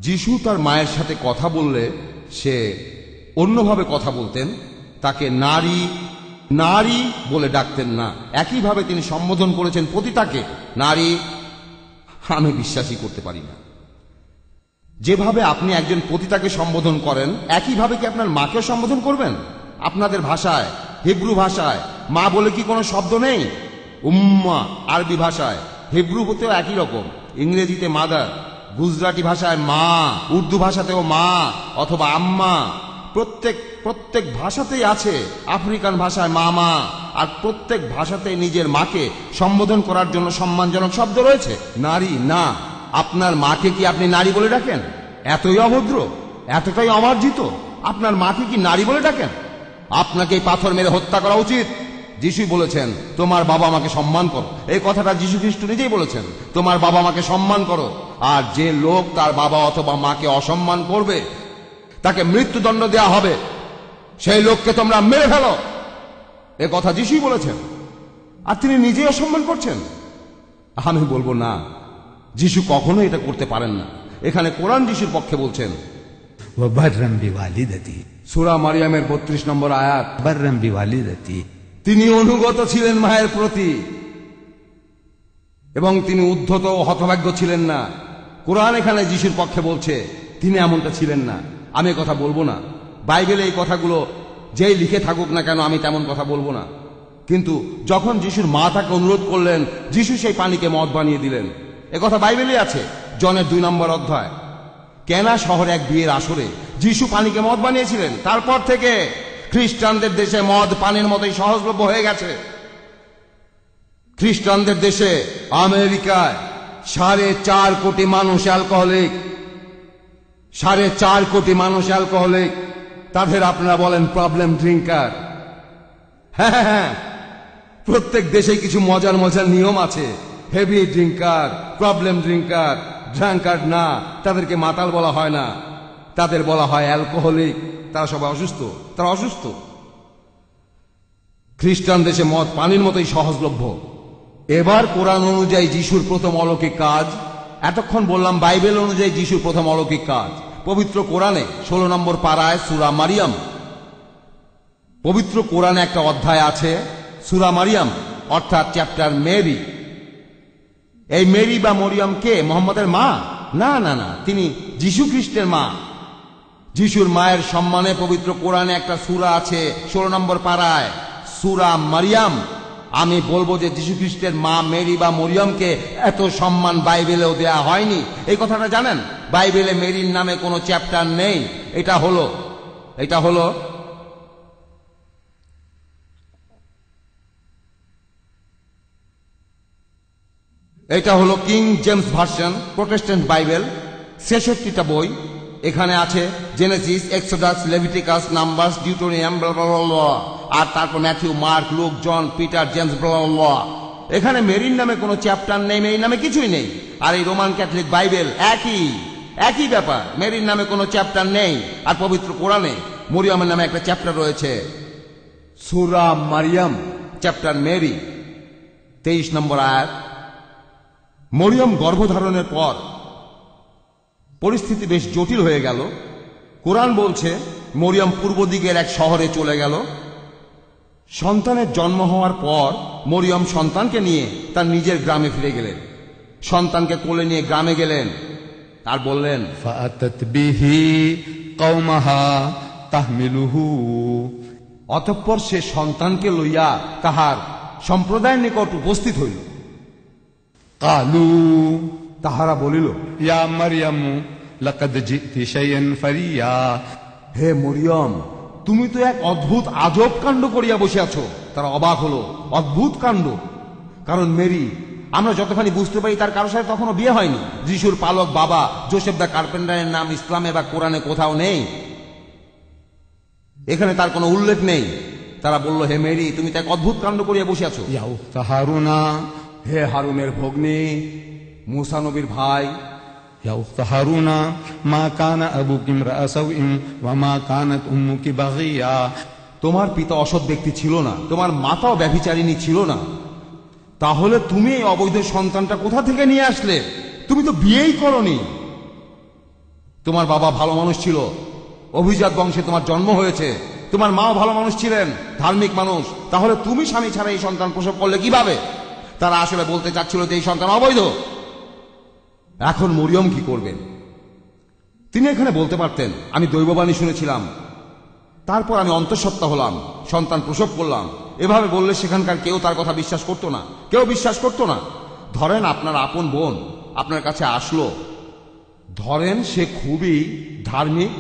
যিশু তার মায়ের সাথে কথা বললে সে অন্যভাবে কথা বলতেন। তাকে নারী নারী বলে ডাকতেন না। একইভাবে তিনি সম্বোধন করেছেন পতিতাকে নারী। আমি বিশ্বাসই করতে পারি না। যেভাবে আপনি একজন পতিতাকে সম্বোধন করেন, একইভাবে কি আপনার মাকেও সম্বোধন করবেন? আপনাদের ভাষায়, হিব্রু ভাষায় মা বলে কি কোনো শব্দ নেই? উম্মা আরবি ভাষায়, হিব্রু হতেও একই রকম। ইংরেজিতে মাদার, গুজরাটি ভাষায় মা, উর্দু ভাষাতেও মা অথবা আম্মা। প্রত্যেক ভাষাতেই আছে। আফ্রিকান ভাষায় মামা। আর প্রত্যেক ভাষাতে নিজের মাকে সম্বোধন করার জন্য সম্মানজনক শব্দ রয়েছে। নারী না। আপনার মাকে কি আপনি নারী বলে ডাকেন? এতই অভদ্র, এতটাই অমার্জিত, আপনার মাকে কি নারী বলে ডাকেন? আপনাকেই পাথর মেরে হত্যা করা উচিত। যিশু বলেছেন, তোমার বাবা মাকে সম্মান করো। এই কথাটা যিশু খ্রিস্ট নিজেই বলেছেন, তোমার বাবা মাকে সম্মান করো। আর যে লোক তার বাবা অথবা মাকে অসম্মান করবে তাকে মৃত্যুদণ্ড দেওয়া হবে। সেই লোককে তোমরা মেরে ফেলো। এ কথা যিশুই বলেছেন, আর তিনি নিজেই অসম্মান করছেন। আমি বলবো না, যিশু কখনো এটা করতে পারেন না। এখানে কোরআন যিশুর পক্ষে বলছেন। وبرًا بوالدتي সূরা মারিয়ামের 32 নম্বর আয়াত। برًا بوالدتي তিনি অনুগত ছিলেন মায়ের প্রতি এবং তিনি উদ্ধত ও হতভাগ্য ছিলেন না। কোরআন এখানে যিশুর পক্ষে বলছে তিনি এমনটা ছিলেন না। আমি কথা বলবো না। বাইবেলে এই কথাগুলো যেই লিখে থাকুক না কেন, আমি তেমন কথা বলবো না। কিন্তু যখন যিশুর মা তাকে অনুরোধ করলেন, যিশু সেই পানিকে মদ বানিয়ে দিলেন। একথা বাইবেলে আছে, জনের 2 নম্বর অধ্যায়। কেনা শহরে এক বিয়ের আসরে যিশু পানিকে মদ বানিয়েছিলেন। তারপর থেকে খ্রিস্টানদের দেশে মদ পানির মতোই সহজলভ্য হয়ে গেছে। খ্রিস্টানদের দেশে আমেরিকায় 4.5 কোটি মানুষ অ্যালকোহলিক। 4.5 কোটি মানুষ অ্যালকোহলিক। তাদের আপনারা বলেন প্রবলেম ড্রিঙ্কার। হ্যাঁ, প্রত্যেক দেশে কিছু মজার মজার নিয়ম আছে। হেভি ড্রিঙ্কার, প্রবলেম ড্রিঙ্কার, ড্রাঙ্কার না, তাদেরকে মাতাল বলা হয় না, তাদের বলা হয় অ্যালকোহলিক। তারা সবাই অসুস্থ, তারা অসুস্থ। খ্রিস্টান দেশে মদ পানির মতোই সহজলভ্য। এবার কোরআন অনুযায়ী যিশুর প্রথম অলৌকিক কাজ। এতক্ষণ বললাম বাইবেল অনুযায়ী যিশুর প্রথম অলৌকিক কাজ। পবিত্র কোরআনে 16 নম্বর পারায় সূরা মারিয়াম। পবিত্র কোরআনে একটা অধ্যায় আছে সূরা মারিয়াম, অর্থাৎ চ্যাপ্টার মেরি। এই মেরি বা মরিয়ম কে? মুহাম্মদের মা? না না না, তিনি যিশু খ্রিস্টের মা। যিশুর মায়ের সম্মানে পবিত্র কোরআনে একটা সূরা আছে 16 নম্বর পারায়, সূরা মারিয়াম। আমি বলবো যে যিশু খ্রিস্টের মা মেরি বা মরিয়মকে এত সম্মান বাইবেলেও দেয়া হয়নি। এই কথাটা জানেন? বাইবেলে মেরির নামে কোনো চ্যাপ্টার নেই। এটা হলো King James version, Protestant Bible, 66টা বই। এখানে আছে Genesis, Exodus, Leviticus, Numbers, Deuteronomy, আর তারপর Matthew, Mark, Luke, John, Peter, James, এখানে মেরির নামে কোনো চ্যাপ্টার নেই, মেরির নামে কিছুই নেই। আর এই রোমান ক্যাথলিক বাইবেল একই ব্যাপার, মেরির নামে কোনো চ্যাপ্টার নেই। আর পবিত্র কোরআনে মরিয়মের নামে একটা চ্যাপ্টার রয়েছে, সূরা মারিয়াম, চ্যাপ্টার মেরি, 23 নম্বর আয়াত। মরিয়ম গর্ভধারণের পর পরিস্থিতি বেশ জটিল হয়ে গেল। কোরআন বলছে মরিয়ম পূর্ব দিকের এক শহরে চলে গেল। সন্তানের জন্ম হওয়ার পর মরিয়ম সন্তানকে নিয়ে তার নিজের গ্রামে ফিরে গেলেন। সন্তানকে কোলে নিয়ে গ্রামে গেলেন আর বললেন, فأتت به قومها تحمله। অতঃপর সে সন্তানকে লইয়া তাহার সম্প্রদায়ের নিকট উপস্থিত হইল। قالوا তাহারা বলিল, يا مريم لقد جئت شيئا فريا। হে মরিয়ম, তুমি তো এক অদ্ভুত আজব কাণ্ড করিয়া বসে আছো। তারা অবাক হলো, অদ্ভুত কাণ্ড। কারণ মেরি, আমরা যতখানি বুঝতে পারি, তার কারোর সাথে তখনও বিয়ে হয়নি। যিশুর পালক বাবা জোসেফ দা কার্পেন্টারের নাম ইসলামে বা কোরআনে কোথাও নেই, এখানে তার কোনো উল্লেখ নেই। তারা বলল, হে মেরি, তুমি তো এক অদ্ভুত কাণ্ড করিয়া বসে আছো। يا أخت هارون হে হারুনের ভগ্নী, মুসা নবীর ভাই, يا أخت هارون ما كان أبوك امرأ سوء وما كانت أمك بغيا। তোমার পিতা অসৎ ব্যক্তি ছিল না, তোমার মাতাও ব্যভিচারিণী ছিল না। তাহলে তুমি এই অবৈধ সন্তানটা কোথা থেকে নিয়ে আসলে? তুমি তো বিয়েই করনি। তোমার বাবা ভালো মানুষ ছিল, অভিজাত বংশে তোমার জন্ম হয়েছে। তোমার মাও ভালো মানুষ ছিলেন, ধার্মিক মানুষ। তাহলে তুমি স্বামী ছাড়া এই সন্তান প্রসব করলে কিভাবে? তারা আসলে বলতে চাচ্ছিল যে এই সন্তান অবৈধ। এখন মরিয়ম কি করবেন? তিনি এখানে বলতে পারতেন, আমি দৈববাণী শুনেছিলাম, তারপর আমি অন্তঃসত্ত্বা হলাম, সন্তান প্রসব করলাম। এভাবে বললে সেখানকার কেউ তার কথা বিশ্বাস করতো না, কেউ বিশ্বাস করতো না। ধরেন আপনার আপন বোন আপনার কাছে আসলো, ধরেন সে খুবই ধার্মিক,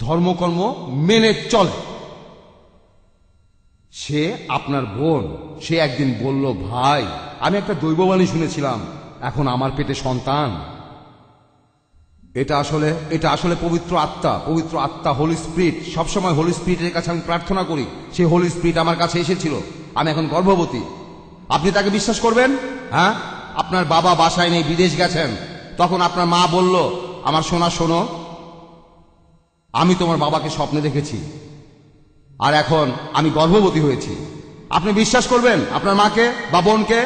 ধর্মকর্ম মেনে চলে। সে আপনার বোন, সে একদিন বলল, ভাই, আমি একটা দৈববাণী শুনেছিলাম, এখন আমার পেটে সন্তান। এটা আসলে পবিত্র আত্মা, হোলি স্পিরিট। সবসময় হোলি স্পিরিটের কাছে আমি প্রার্থনা করি, সেই হোলি স্পিরিট আমার কাছে এসেছিল। আমি এখন গর্ভবতী। আপনি তাকে বিশ্বাস করবেন? হ্যাঁ, আপনার বাবা বাসায় নেই, বিদেশ গেছেন। তখন আপনার মা বলল, আমার সোনা শোনো, আমি তোমার বাবাকে স্বপ্নে দেখেছি, আর এখন আমি গর্ভবতী হয়েছি। আপনি বিশ্বাস করবেন আপনার মাকে বা বোনকে?